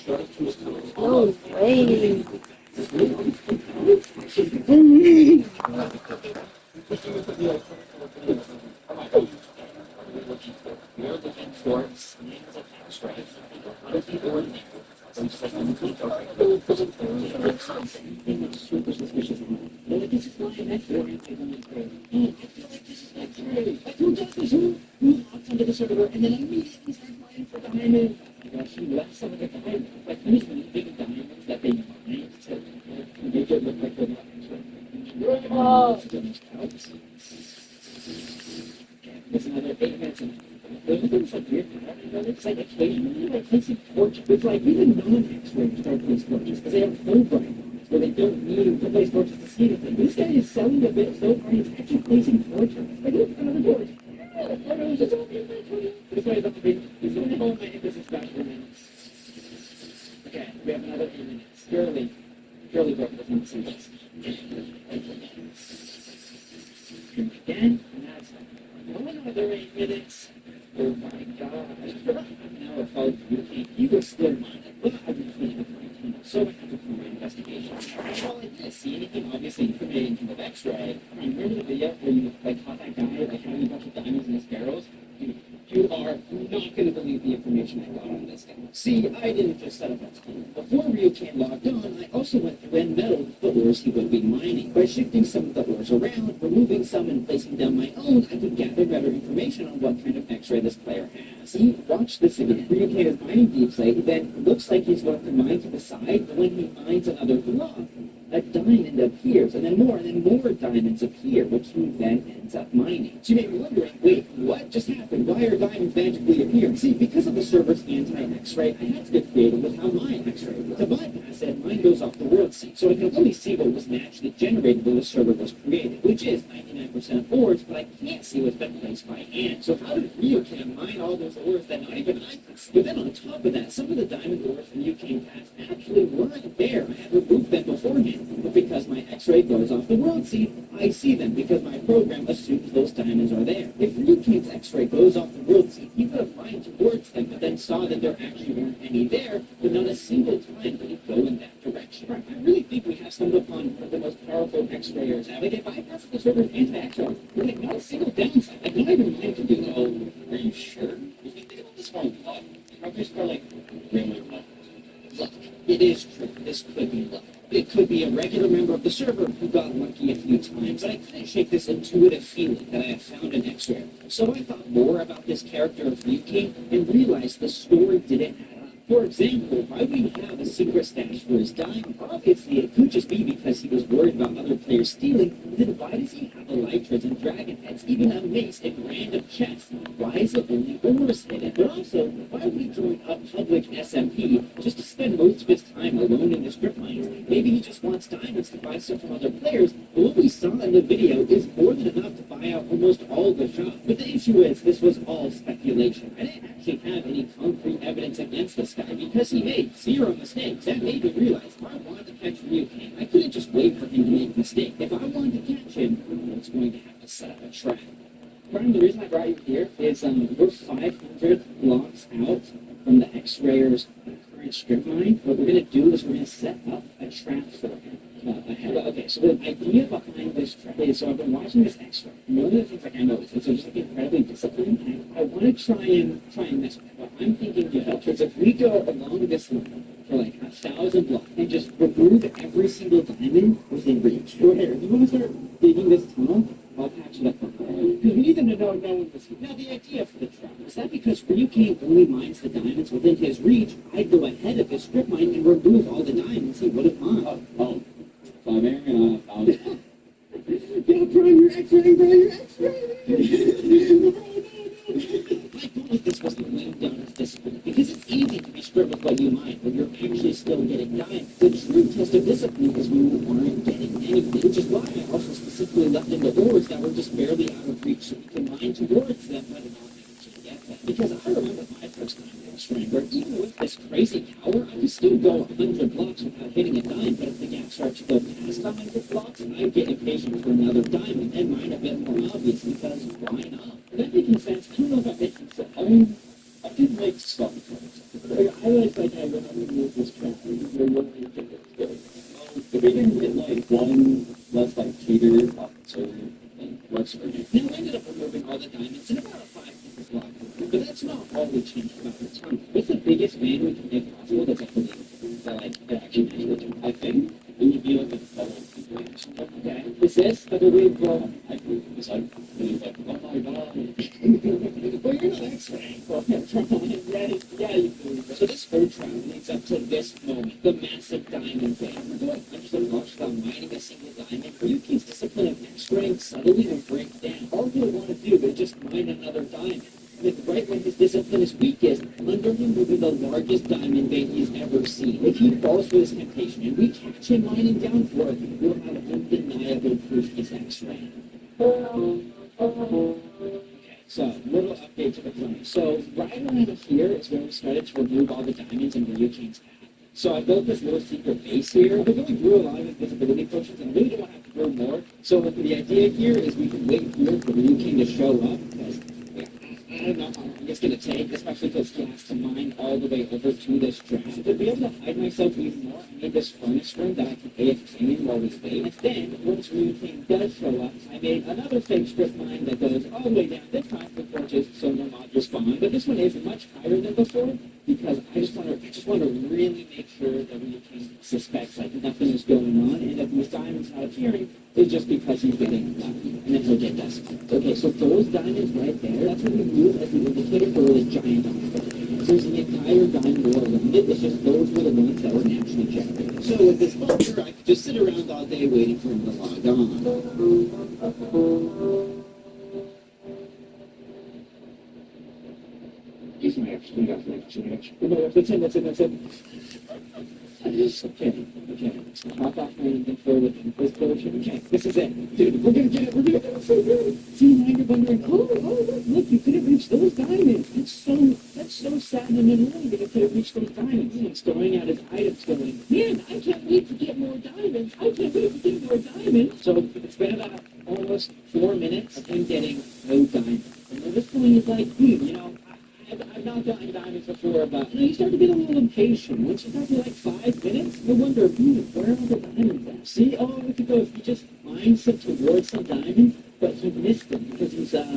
No way. Super suspicious. Well, this is not an X-ray. I feel like this is X-ray. Like, who does this? Who logs onto the server and then immediately starts mining for diamonds? Like, she left some of the diamonds. Like, who's leaving diamonds that they mine to make it look like they're not X-ray? Oh. There's another 8 minutes in. There's things like weird pattern. It's like occasionally, like, placing torches. It's like even non-X-rays start placing torches because they have Fulbright. So they don't need to place torches to see anything. This guy is selling the bit so far, he's actually placing torches. Like, look, another torch. This way, that's the big. He's going to hold my emphasis back for minutes. Okay, we have another 8 minutes. Purely broken doesn't see this. Again, and that's another 8 minutes. Oh my god. Now it followed Yuki. He was still minded. Look how we clean up so much to do investigation. Well, I didn't see anything obviously incriminating with X-ray. I remember the video where you like caught that guy like having a bunch of diamonds in his barrels? You are not going to believe the information I got on this guy. See, I didn't just set up a team. Before Ryuken logged on, I also went through and meddled with the ores he would be mining. By shifting some of the ores around, removing some and placing down my own, I could gather better information on what kind of X-ray this player has. See, watch this again. Ryuken is mining deep slate, then it looks like he's going to mine to the side, but when he mines another block, a diamond appears, and then more diamonds appear, which he then ends up mining. So you may be wondering, wait, what just happened? Why are diamonds magically appearing? See, because of the server's anti-X-ray, I had to get creative with how my X-ray works. To bypass it, mine goes off the world seed, so I can only see what was naturally generated when the server was created, which is 99% of ores, but I can't see what's been placed by hand. So how did Ryuken mine all those ores that not even I could see? But then on top of that, some of the diamond ores from Ryuken past actually weren't there. I had removed them beforehand. But because my X-ray goes off the world seed, I see them because my program assumes those diamonds are there. If Ryuken's X-ray goes off the world seed, he would have mined towards them, but then saw that there actually weren't any there, but not a single time did he go in that direction. Right. I really think we have stumbled upon the most powerful X-rayers ever. Like, if I pass the server's anti-X-ray, like, not a single downside. Like, not even mind to do, oh, are you sure? You think they don't just call luck? Probably just call, like, really luck. Luck. It is true. This could be luck. It could be a regular member of the server who got lucky a few times, but I couldn't shake this intuitive feeling that I had found an X-ray. So I thought more about this character of Ryuken and realized the story didn't add up. For example, why would he have a secret stash for his dime? Obviously, it could just be because he was worried about other players stealing. Then why does he have elytras and dragon heads, even a mace and random chests? Why is it only ores hidden? But also, why would he join a public SMP just to spend most of his time alone in the strip mines? Maybe he just wants diamonds to buy stuff from other players, but what we saw in the video is more than enough to buy out almost all the shops. But the issue is, this was all speculation. I didn't actually have any concrete evidence against this guy because he made 0 mistakes. That made me realize if I wanted to catch Ryuken, I couldn't just wait for him to make a mistake. If I wanted to catch him, I was going to have to set up a trap. Part of the reason I brought you here is we're 500 blocks out from the X-Rayer's current strip mine. What we're going to do is we're going to set up a trap for him. Okay, so the idea behind this trap is, so I've been watching this X-ray. One of the things like I noticed is just like incredibly disciplined. I want to try and mess with it. But I'm thinking, because if we go along this line for like 1,000 blocks and just remove every single diamond within reach, go ahead. If you want to start digging this tunnel, I'll patch it up for you. Because we need them to know no one can see. Now, the idea for the trap is that because Ryuken only mines the diamonds within his reach, I'd go ahead of his strip mine and remove all the diamonds he would have mined. Barbarian, yeah, bro, you're X-ray, bro, you're X-ray. My goal with this was to lay down his discipline, because it's easy to be stripped with what you mine when you're actually still getting diamonds. The true test of discipline is when you aren't getting anything, which is why I also specifically left in the ores that were just barely out of reach so we can mine towards them whether or not we actually get them. Because I remember my first time in X-ray, where even with this crazy power, I could still go 100 blocks without hitting a dime, but if the gap starts to go past 100 blocks, I get impatient for another diamond and mine a bit more obvious because why not? That making sense? I don't know if that makes sense. I mean, I did like stuff. I remember with the removing all the diamonds in about a 5-minute block. But that's not all we changed about the tunnel. What's the biggest man we can make possible that's that actually makes it? I think it would be like a photo. Okay. Is this, I believe, I believe it's like, oh my god. Well, you're not X-ray. Well, yeah, you believe it. So this food trial leads up to this moment, the massive diamond thing. We're doing hundreds of bucks without mining a single diamond. For you kids, discipline of X-raying subtly will break down. All he'll want to do is just mine another diamond. And right when his discipline is weakest, under him will be the largest diamond vein he's ever seen. If he falls for this temptation and we catch him mining down for it, we'll have undeniable proof he's X-ray. So, little update to the plan. So, right around here is where we started to remove all the diamonds in Ryu King's path. So I built this little secret base here. We've only grew a lot of invisibility potions, and I really don't want to have to grow more. So the idea here is we can wait here for Ryu King to show up, because I don't know how long it's going to take, especially because he has to mine all the way over to this draft. To be able to hide myself even more, I made this furnace room that I can AFK in while we wait. And then, once Ryu King does show up, I made another fake strip mine that goes all the way down this time for torches, so no mods respawn. But this one is much higher than before, because I just want to really make sure that Ryu King suspects like nothing is going on, and if these diamonds not appearing, it's just because he's getting lucky, and then he'll get desperate. Okay, so those diamonds right there, that's what we use as the indicator for this giant diamond. So there's the entire diamond world around it, it's just those were the ones that were naturally generated. So with this vulture, I could just sit around all day waiting for him to log on. He's my ex. No, that's it. Okay. Hop off my inventory with this potion. Okay, this is it. Dude, we're gonna get it. It's so good. See, now you're wondering, look, you couldn't reach those diamonds. That's so sad and annoying that you couldn't reach those diamonds. He's throwing out his items going, man, I can't wait to get more diamonds. So it's been about almost 4 minutes of him getting no diamonds. And at this point, he's like, I've not gotten diamonds before, but you start to get a little impatient. Once you got to like 5 minutes, you wonder, where are the diamonds at? See, look at those. He just mines them towards some diamonds, but he missed them because he's not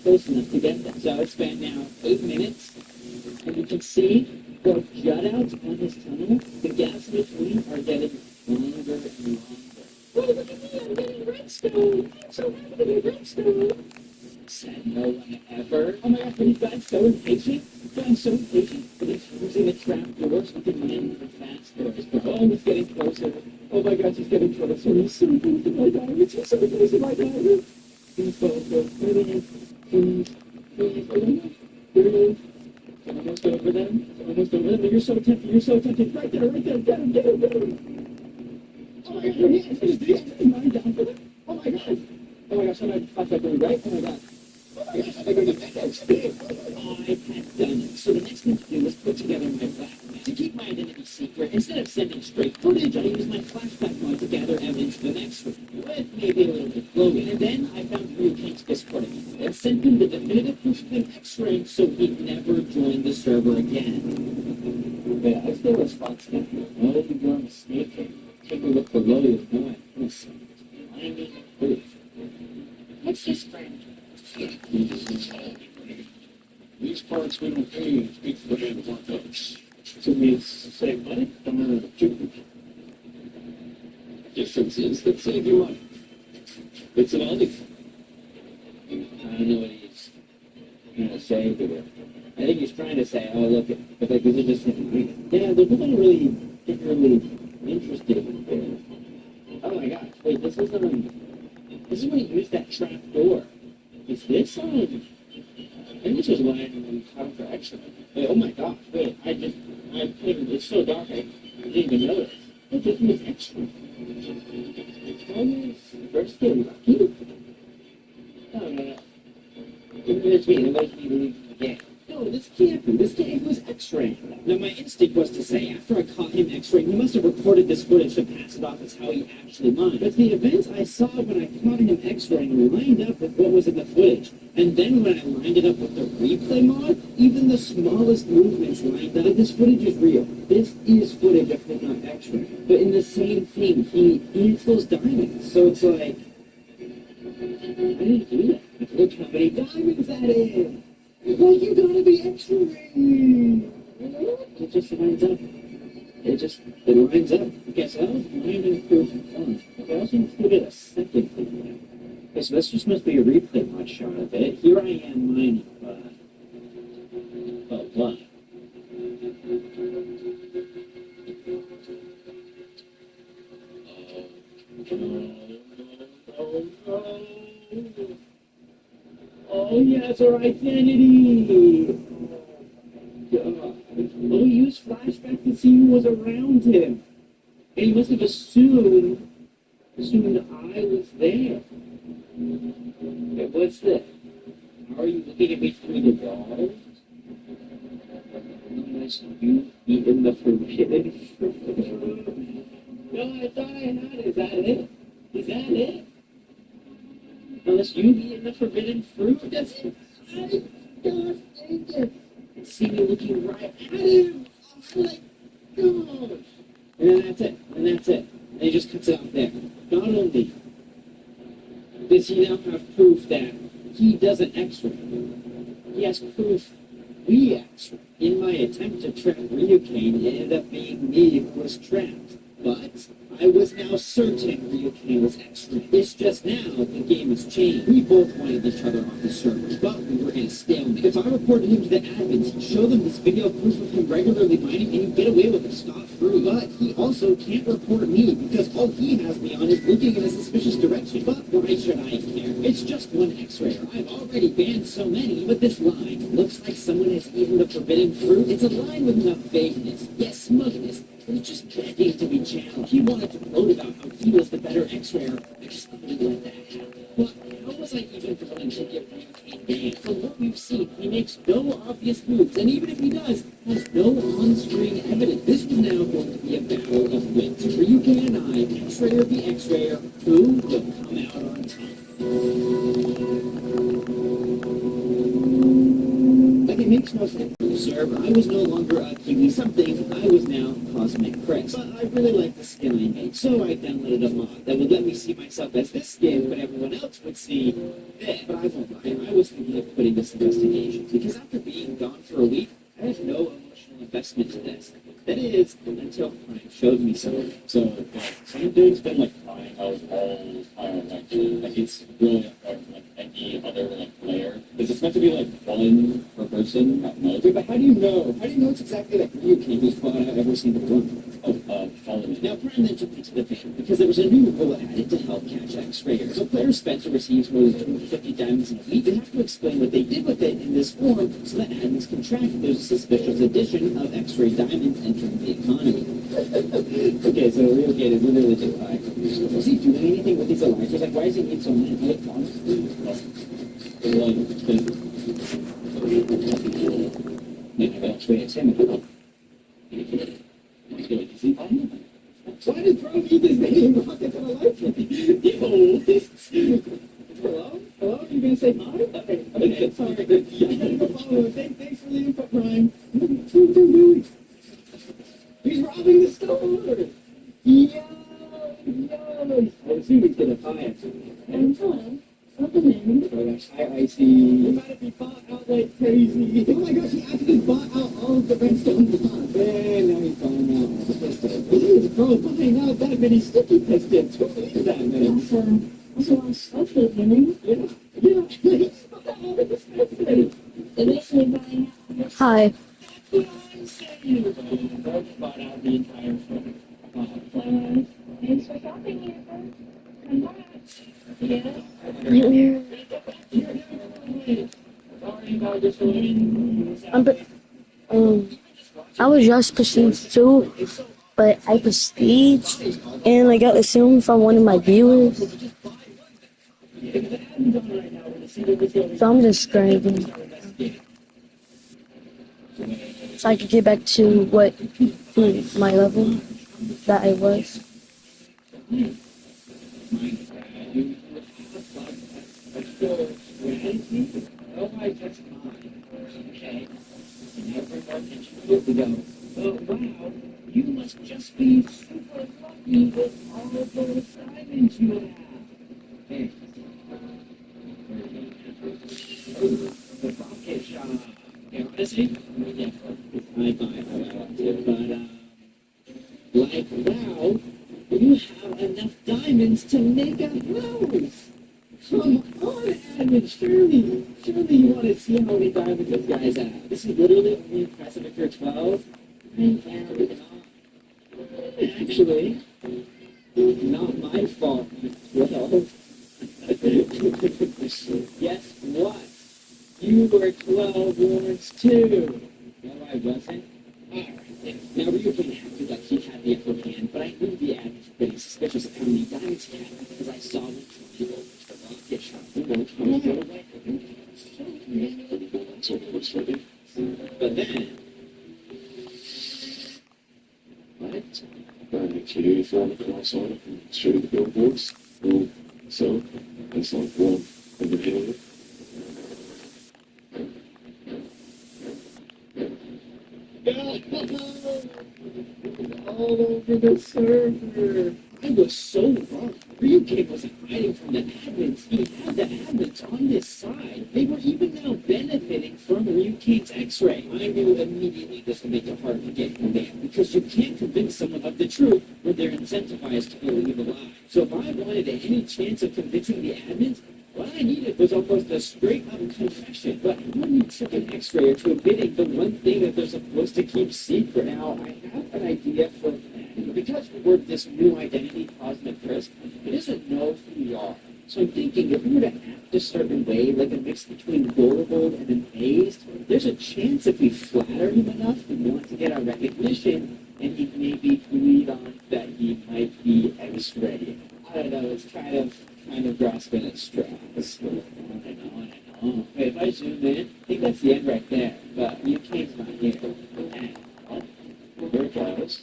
close enough to get them. So it's been now 8 minutes, and you can see the jutouts on his tunnel, the gaps in between are getting longer and longer. Oh, look at me, I'm getting redstone. I'm so happy to get redstone. Said no one ever. Oh my god, but he's gotten so impatient. But he's using the trap doors with the men for fast doors. He's getting closer. Oh my god, he's getting closer. He's so close to my diamonds. He's so close to my diamonds. Please, please. Oh my god. There he is. Almost over them. You're so tempted. Right there. Get him. Oh my god, he's mine down for them. Oh my gosh, I'm like, right? Oh my god. I had done it. So the next thing to do was put together my flashback. To keep my identity secret, instead of sending straight footage, I used my flashback mod to gather evidence for the next one, with maybe a little bit glowing. And then I found Ryu King's Discord and sent him the definitive proof of him X-raying so he'd never join the server again. But I still responsible. No, you're mistaken. Take a look below you. No, listen. Blinding proof. What's this friend? These parts we don't pay to speak for the markups. So we save money? Difference is that save you money. It's an only. I don't know what he's trying to say here. I think he's trying to say, look, but like, this is just yeah, there's nothing really particularly interested in there. Oh my gosh, wait, this is when he used that trap door. Is this on? I think this was when I counter action. Wait, oh my gosh, wait, it's so dark, I didn't even notice. Look, this was extra. We're still lucky. Oh no. It's me, it makes me believe the game. No, this can't be. This game was X-raying. Now, my instinct was to say, after I caught him X-raying, he must have recorded this footage to pass it off as how he actually mined. But the events I saw when I caught him X-raying lined up with what was in the footage. And then when I lined it up with the replay mod, even the smallest movements lined up. This footage is real. This is footage of him not X-raying. But in the same thing, he eats those diamonds. So it's like, I didn't do that. Look how many diamonds that is. Like you gotta be X-ray. It just lines up. It lines up. Okay, so that was mining proof one. Okay, I also included a second thing. Okay, so this just must be a replay mod shot of it. Here I am mining, but what? Oh, he has our identity! Oh, he used flashback to see who was around him. And he must have assumed I was there. Okay, what's this? How are you looking at me through the walls? Unless you eaten the forbidden fruit. No, I thought I had it. Is that it? Is that it? Unless you've eaten the forbidden fruit, that's it. I gosh dang it. See me looking right at him. I'm like, gosh. And then that's it. And that's it. And he just cuts it off there. Not only does he now have proof that he doesn't X-ray, he has proof we X-ray. In my attempt to trap Ryukane, it ended up being me who was trapped. But I was now certain Ryukane was X-ray. It's just now the game has changed. We both wanted each other off the server, but we were in a stalemate. If I reported him to the admins, he'd show them this video proof of him regularly mining, and he'd get away with it scot-free. But he also can't report me, because all he has me on is looking in a suspicious direction. But why should I care? It's just one X-rayer. I've already banned so many, but this line looks like someone has eaten the forbidden fruit. It's a line with enough vagueness, yet smugness, but it's just begging to be channeled. He wanted to gloat about how he was the better X-rayer. I just couldn't let that happen. But how was I even going to get Ryukane banned? From what we've seen, he makes no obvious moves, and even if he does, has no on-screen evidence. This was now going to be a battle of wits. Ryukane and I, X-rayer v X-rayer, who will come out on top? Like, it makes no sense. Server, I was no longer a Kiwi something, I was now Cosmic Chris. But I really liked the skin I made, so I downloaded a mod that would let me see myself as this skin, but everyone else would see this. But I won't lie, I was thinking of quitting this investigation, because after being gone for a week, I have no emotional investment to this. That is, until Prime showed me something. So, some dude's been like crying out all the time, like it's really important, like any other like player. Because it's meant to be like one per person at most. Wait, but how do you know? How do you know it's exactly like you can't just spot out every single one? Oh, follow me. Now, Prime then took me to the ban because there was a new rule added to help catch X-rayers. So players spent or receives more than 250 diamonds in a week. They have to explain what they did with it in this form so that admins can track if there's a suspicious addition of X-ray diamonds entering the economy. Okay, so Ryukane is literally just like, is he doing anything with these Elijahs? Like, why does he need so many? Like, honestly, it's him. Why did Bro keep his name Rocket to the life? Yo, hello? Hello? You gonna say hi? Okay, sorry. I gotta go follow him. Thanks for the input, Prime. He's robbing the store! Yo! I assume he's gonna buy it. And hello. Welcome in. Oh my gosh, hi Icy. You're about to be bought out like crazy. Oh my gosh, he actually bought out all of the redstone blocks. And now he's buying out all the pistons. He is bro buying out that many sticky pistons. Who believes that, man? That's a lot of stuff he's getting. Yeah. He's bought out all the pistons. They're basically buying out. Hi. That's what I'm saying. Bro bought out the entire thing. Thanks for shopping here, folks. Come back. Yeah. Nightmare. I'm, I was just prestige too, but I prestige and I got assumed from one of my viewers. So I'm just grinding. So I could get back to my level that I was. Okay. And everyone years ago. But wow, you must just be super lucky with all of those diamonds you have. Hey. The rocket shop. Yeah, honestly, yeah, I buy it, but like, wow, you have enough diamonds to make a house. Come on, Admin, surely you want to see how many diamonds this guy's have. This is literally only impressive if you're 12. And actually, not my fault, you're 12. Guess what? You were 12 once too. No, I wasn't. Alright, now you can act like he had the upper hand, but I knew the ad was pretty suspicious of how many diamonds he had because I saw him trying over to the rocket shop. We were trying to get away. But then, what? Find a kitty form across on it and show the billboards. Oh, so that's like one in the middle. All over the server. I was so wrong. Ryuke wasn't hiding from the admins. He had the admins on his side. They were even now benefiting from Ryuke's X-ray. I knew immediately this would make it hard to get him there because you can't convince someone of the truth when they're incentivized to believe a lie. So if I wanted any chance of convincing the admins, what I needed was almost a straight-up confession, but who needs an X-ray to admitting the one thing that they're supposed to keep secret? Now, I have an idea for because we're this new identity, Cosmic Crisp, it doesn't know who we are. So I'm thinking if we were to act a certain way, like a mix between gullible and amazed, there's a chance if we flatter him enough and want to get our recognition, and he'd maybe lead on that he might be X-ray. I don't know, it's kind of grasping at straws. I know. Wait, if I zoom in, I think that's the end right there, but you can't not here. And, oh, there it goes.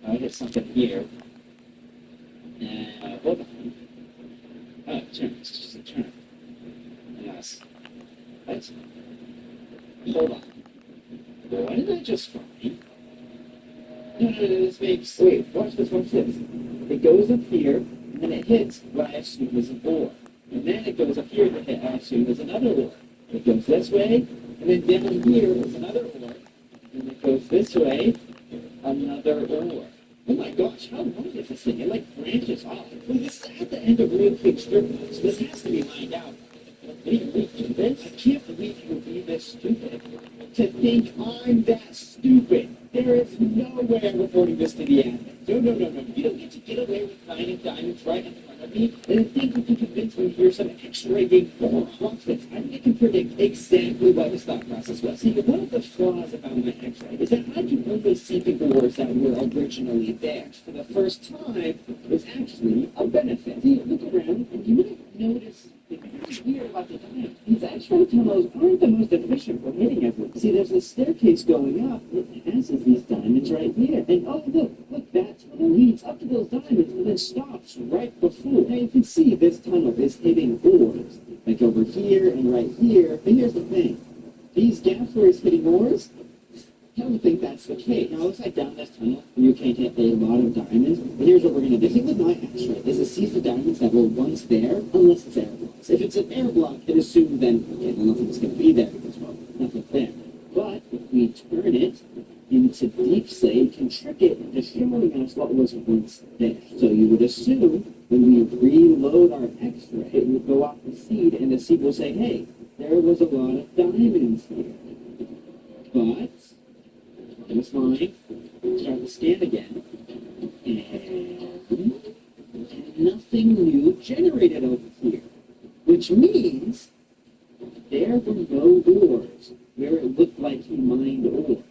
I hit something here. Hold on. Oh, turn. It's just a turn. Yes. That's. Hold on. What did I just find? No, this makes. Wait, watch this. It goes up here, and then it hits what I assume is an ore. And then it goes up here to hit, I assume, is another ore. It goes this way, and then down here is another ore. And it goes this way, another ore. Oh my gosh, how long is this thing? It like branches off. Wait, this is at the end of Real Quick Strip Club, so this has to be mined out. This? I can't believe you would be this stupid. To think I'm that stupid. There is no way I'm reporting this to the admin. No. You don't get to get away with finding diamonds right in front of me and think you can convince me here's some X-rating or watch this. I think I can predict exactly what his thought process was. See, one of the flaws about my X-ray is that I can only see the ores that were originally there. For the first time, was actually a benefit. See, look around and you might notice weird about the diamond. These X-ray tunnels aren't the most efficient for hitting everything. See, there's a staircase going up. It passes these diamonds right here. And oh, look, that tunnel leads up to those diamonds and then stops right before. Now you can see this tunnel is hitting ores. Like over here and right here. And here's the thing. These gaps where it's hitting ores, I don't think that's the case. Now, it looks like down this tunnel, you can't hit a lot of diamonds. But here's what we're going to do. The thing with my X-ray is it sees the diamonds that were once there, unless it's air blocks. If it's an air block, it assumes then, okay, then nothing's going to be there because, well, nothing's there. But if we turn it into deep slate, can trick it into showing us what was once there. So you would assume when we reload our X-ray, it would go off the seed, and the seed will say, hey, there was a lot of diamonds here. But it was fine. Start the scan again. And nothing new generated over here. Which means there were no ores where it looked like he mined ores.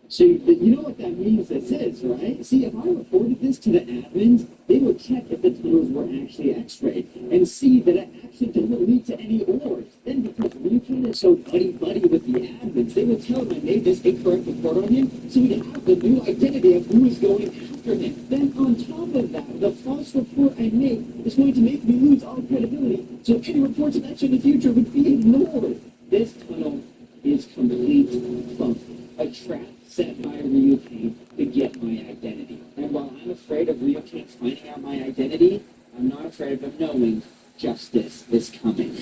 So you know what that means this is, right? See, if I reported this to the admins, they would check if the tunnels were actually X-rayed and see that it actually didn't lead to any ores. Then because Ryukin is so buddy-buddy with the admins, they would tell him I made this incorrect report on him, so we'd have the new identity of who is going after him. Then on top of that, the false report I make is going to make me lose all credibility, so any reports of action in the future would be ignored. This tunnel is complete funk. A trap set by Ryukin to get my identity. And while I'm afraid of Ryukin finding out my identity, I'm not afraid of him knowing justice is coming.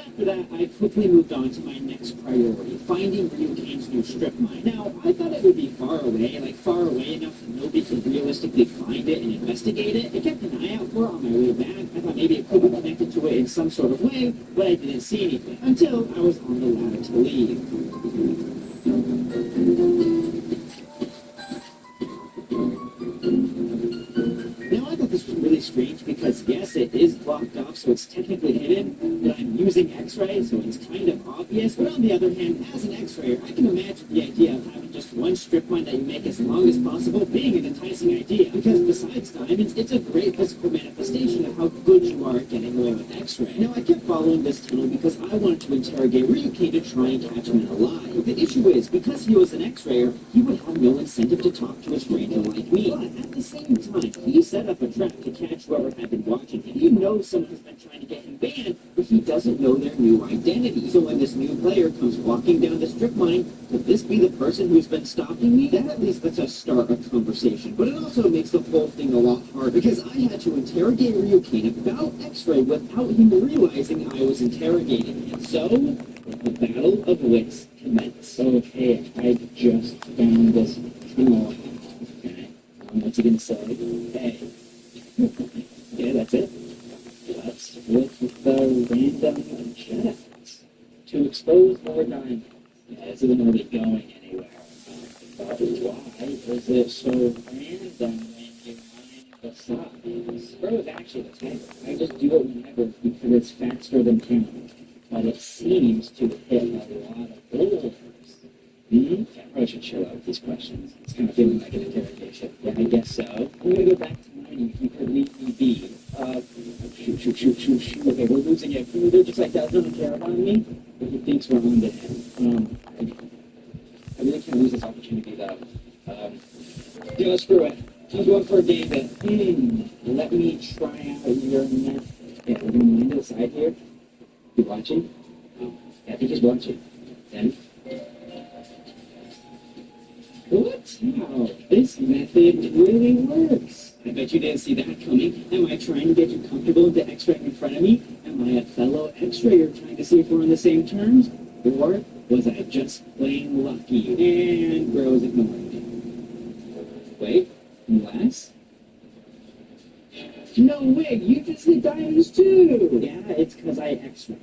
But after that, I quickly moved on to my next priority, finding Ryukane's new strip mine. Now, I thought it would be far away enough that nobody could realistically find it and investigate it. I kept an eye out for it on my way back. I thought maybe it could be connected to it in some sort of way, but I didn't see anything until I was on the ladder to leave. Now, I thought this was really strange because, yes, it is blocked off, so it's technically hidden, but I'm using X-ray, so it's kind of obvious. But on the other hand, as an X-rayer, I can imagine the idea of having just one strip mine that you make as long as possible being an enticing idea. Because besides diamonds, it's a great physical manifestation of how good you are at getting away with X-ray. Now, I kept following this tunnel because I wanted to interrogate Ryuki to try and catch him in a lie. But the issue is, because he was an X-rayer, he would have no incentive to talk to a stranger like me. But at the same time, he set up a trap to catch whoever had been watching him. He knows someone has been trying to get him banned, but he doesn't know their new identity. So when this new player comes walking down the strip mine, could this be the person who's been stalking me? That at least lets us start a conversation. But it also makes the whole thing a lot harder because I had to interrogate Ryukane about X-ray without him realizing I was interrogating him. So, the battle of wits commenced. Okay, I just found this tunnel. Okay, what's he gonna say? Hey. Yeah, that's it. Let's with the random chat to expose more diamonds. Yeah, this isn't really going anywhere. But why is it so random when you mine the size? Bro is actually the type. I just do it whenever because it's faster than count. But it seems to hit a lot of goals. I probably should chill out with these questions. It's kind of feeling like an interrogation. Yeah, I guess so. I'm gonna go back to mining if you could leave me be. Shoot. Okay, we're losing it. They're just like, that doesn't care about me. But he thinks we're on to him. I really can't lose this opportunity though. Yeah, screw it. I'm going for a game that, let me try out your method. Yeah, we're gonna mine to the side here. You watching? Yeah, I think he's watching. Then. What? Wow, this method really works. I bet you didn't see that coming. Am I trying to get you comfortable into X-raying in front of me? Am I a fellow X-rayer trying to see if we're on the same terms? Or was I just plain lucky? And Bros ignoring me. Wait, unless? No way, you just hit diamonds too! Yeah, it's because I X-ray.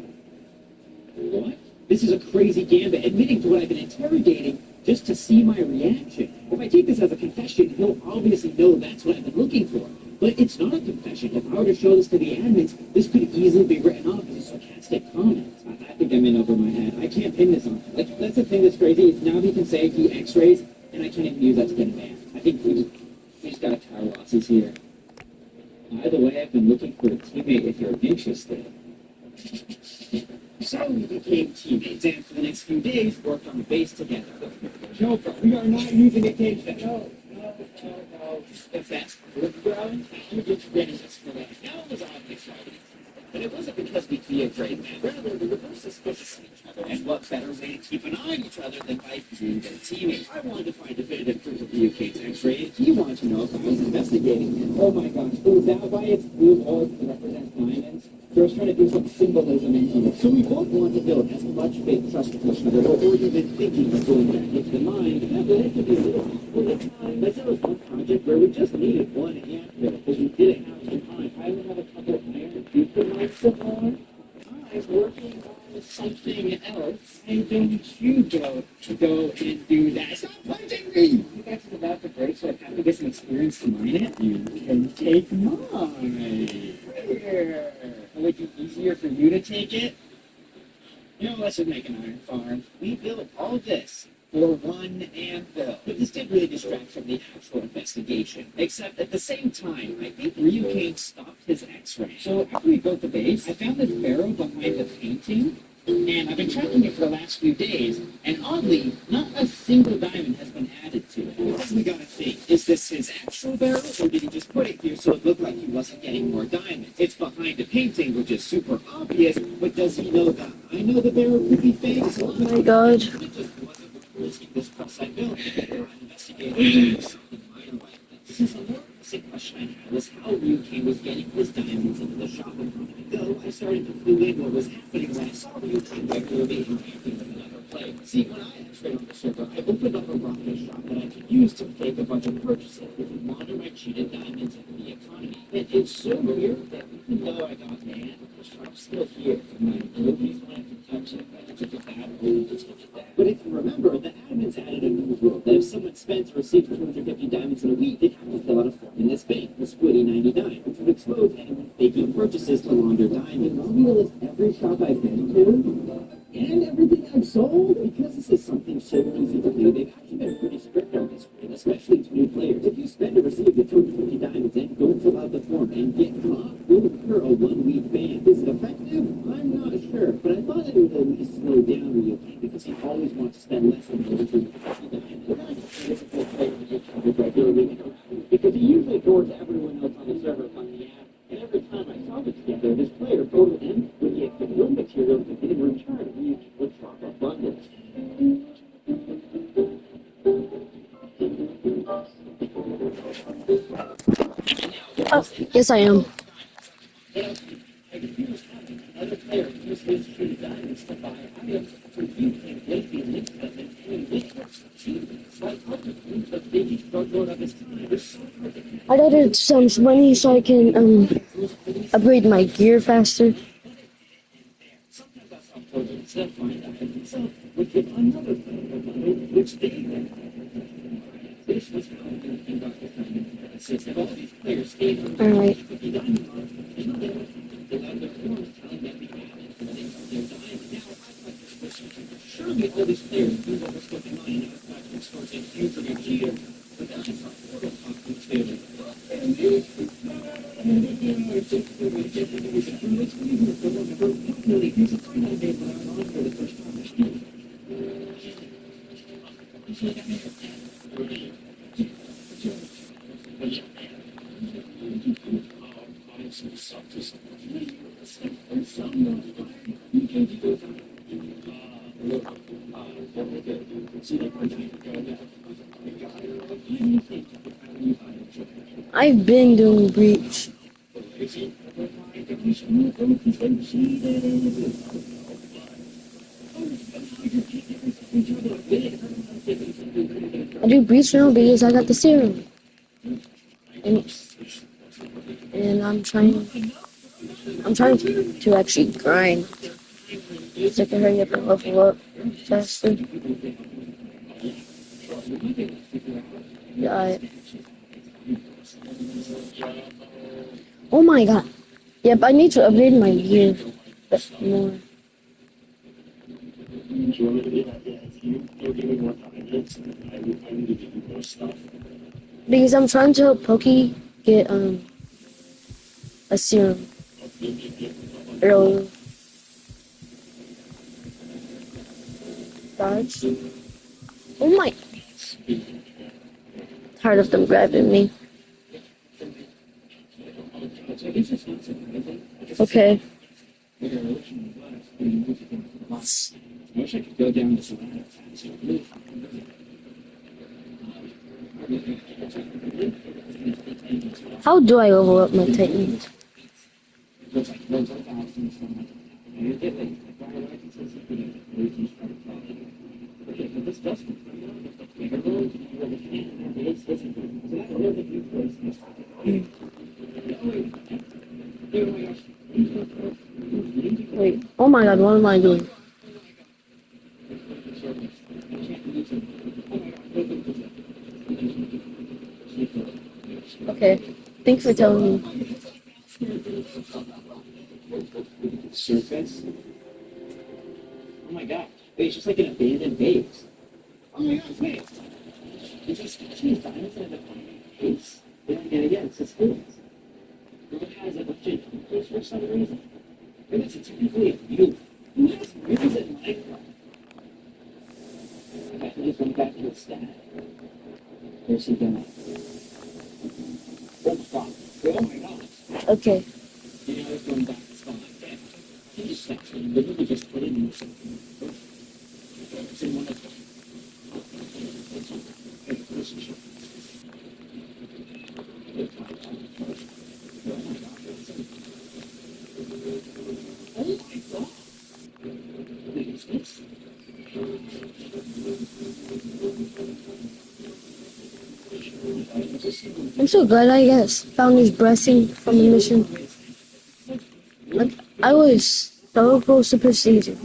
What? This is a crazy gambit, admitting to what I've been interrogating just to see my reaction. If I take this as a confession, he'll obviously know that's what I've been looking for. But it's not a confession. If I were to show this to the admins, this could easily be written off as a sarcastic comment. I think I'm in over my head. I can't pin this on him. Like, that's the thing that's crazy. Is now he can say he X-rays, and I can't even use that to get him banned. I think we just gotta tie losses here. Either way, I've been looking for a teammate if you're interested. So we became teammates, and for the next few days, worked on the base together. No, bro, we are not using a cage then. No. If that's good, bro, you just ready just for that. Now it was obvious, right? But it wasn't because we'd be a great man. Rather, we were both suspicious of each other. And what better way to keep an eye on each other than by being their teammates? I wanted to find definitive proof of UK's X-ray. He wanted to know if I was investigating him. Oh my gosh, was that by its blue orb that represents diamonds? They were trying to do some symbolism into it. So we both wanted to build as much faith trust with each other, or even thinking of going back into the mine, and that would have to be a little awkward at times. But there was one project where we just needed one antler, because we didn't have the time. I would have a couple of iron future mines some more. I'm working on something else. I don't you go and do that. Stop punching me! You guys are about to break, so I have to get some experience to mine it. You can take mine. Here. Will it be easier for you to take it? You know, let's just make an iron farm. We built all this for one anvil. But this did really distract from the actual investigation. Except at the same time, I think Ryukane stopped his X-ray. So after we built the base, I found this barrel behind the painting. And I've been tracking it for the last few days, and oddly, not a single diamond has been added to it. Because we gotta think, is this his actual barrel, or did he just put it here so it looked like he wasn't getting more diamonds? It's behind a painting, which is super obvious, but does he know that I know the barrel could be fake? Oh my god. It just wasn't risking this press I built. I'm investigating something minor like this. Since I'm more basic question I had was how Ryuki was getting his diamonds into the shop. A moment ago, I started to clue in what was happening when I saw Ryuki regularly interacting with another player. See, when I entered on the server, I opened up a rocket shop that I could use to make a bunch of purchases that would launder my cheated diamonds into the economy. And it's so weird that even though I got banned, the shop's still here. Nobody's wanting to touch it. It's like a bad rule to touch that. But if you remember, the admins added a new rule that if someone spends or receives 250 diamonds in a week, they have to fill out a form in this bank, the Squiddy 99, which would expose anyone making purchases to launder diamonds. Want me to list every shop I've been to? And everything I've sold? Because this is something so easy to do, they've actually been pretty strict on this grid, especially to new players. If you spend or receive the 250 diamonds and don't fill out the form and get caught, you'll incur a 1-week ban. Is it effective? I'm not sure, but I thought it would at least slow down Ryuki because he always wants to spend less than the 250 diamonds. We're not a difficult player to get covered regularly because he usually ignores everyone else on the server on the app. And every time I saw this together, this player voted him when he had no material to get in return. He would drop a bundle. Oh, yes, I am. Other players use his true diamonds to buy items so you can greatly link them and pay liquids cheap. So I thought the group of baby struggled of his time was so hard to get. I added some money so I can upgrade my gear faster. Sometimes I saw photos instead find out that himself would give another player a bundle which they then this was how he conducted diamond assist. If all these players stayed on All right. the diamond mark, they know they would fill out their forms telling them the admin for they got their diamond. Now I thought this was surely all these players knew what was going on and I thought this was a huge of a cheater. But then I saw portal talking to and I've been doing breach. I do breach now because I got the serum. And I'm trying to actually grind so I can hurry up and level up faster. Yeah. Oh my god. Yep, I need to upgrade my gear more. Because I'm trying to help Pokey get a serum earlier. Dodge. Oh my. Tired of them grabbing me. Okay. wish I could go down this ladder. How do I level up my Titans? Wait, oh my god, what am I doing? Okay, thanks for telling me. Surface? Oh my god, wait, it's just like an abandoned base. Oh my god, wait. It's just these diamonds in the base? And again, it's just foods. It has a bunch of chemicals for some reason. And it's technically a view. Who has views in Minecraft? I can just went back to the stat. There's some demo. Oh fuck. Oh my god. Okay. You know, it's going back to spawn like that. You just actually literally just put it in something. It's in one of them. I'm so glad I guess found this blessing from the mission. Like I was so close to proceeding.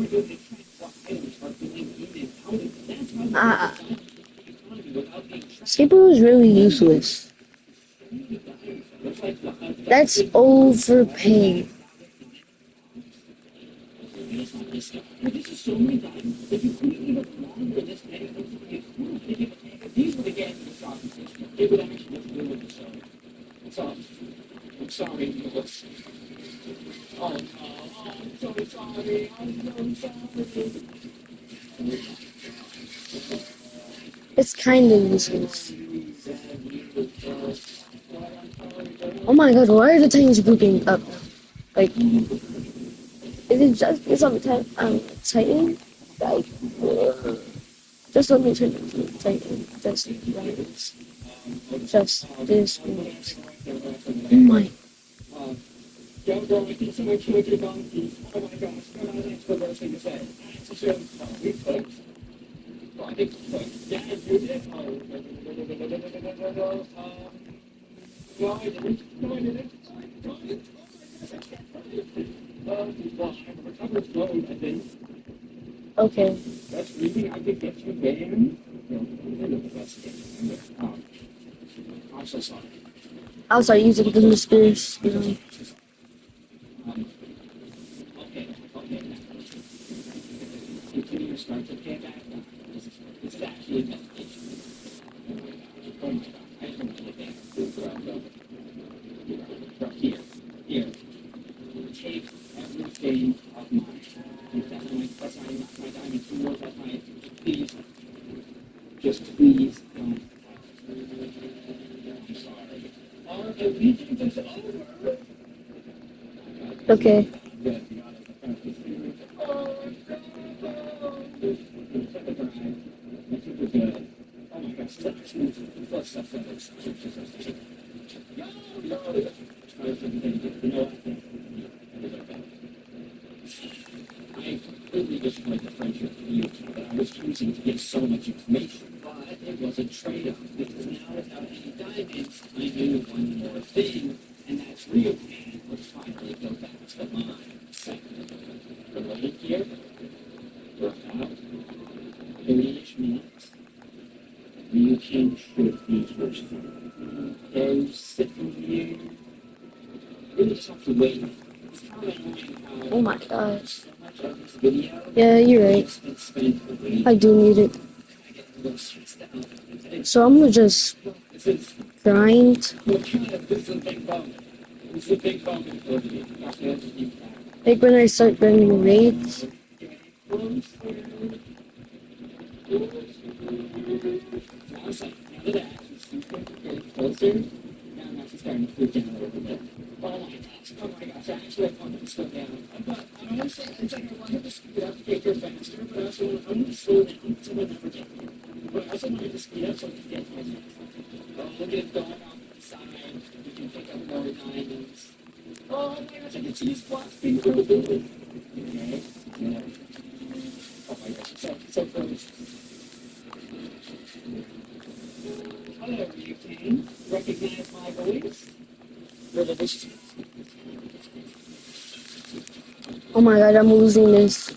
Ah, Skipper was really useless. That's overpay. I'm sorry, oh no, I'm so sorry, I'm so sorry. It's kind of useless. Oh my god, why are the titans grouping up? Like, is it just because I'm Titan? Like, just let me turn into a Titan. Just right. Just this minute. Oh my. Don't go making so much with your donkeys. Oh my gosh, no, that's the worst thing to say. It's a shame. We put, well, I think, Dad, you did. No, I didn't. No, I didn't. No, I didn't. Well, I have a recovered mode, I think. Okay. That's really, I could get you banned. I'm so sorry. I'll start using the spears, you know. Okay, okay. Continue to start to pay back. This is actually a meditation. Oh my god, I just want to get that. Here, here. Take everything of mine. That's my diamond tools, that's my, please, just please don't. I'm sorry. Our allegiance is over. Okay. I completely destroyed the friendship with you, but I was choosing to get so much information. But it was a trade-off, because now without any diamonds, I knew one more thing, and that's real pain would finally go back to mine. Second, the lady here, worked out, 30-ish minutes, you king should be first. And sitting here, really just have to wait. It's kind of annoying how Oh my gosh. so much of this video Yeah, you're right. is spent waiting. I do need it. I get a little stressed out. So I'm gonna just This is, grind. this is a big bump. This is a big bump in the video. That's what I have to keep back. Like when I start grinding raids. Now it's like, now that she's getting closer, now I'm actually starting to freak out a little bit. Oh my gosh, I actually wanted to slow down. But I want to say, it's like I wanted to speed up to get here faster, but I also wanted to slow down so we'll never get here. But I also wanted to speed up so we can get to my next one. We'll get going on the side, we can pick up more diamonds. Oh my gosh, I can see these blocks being through the building. Okay, yeah. Oh my gosh, so close. Hello, you can recognize my voice? You're the vicious. Oh my god, I'm losing this.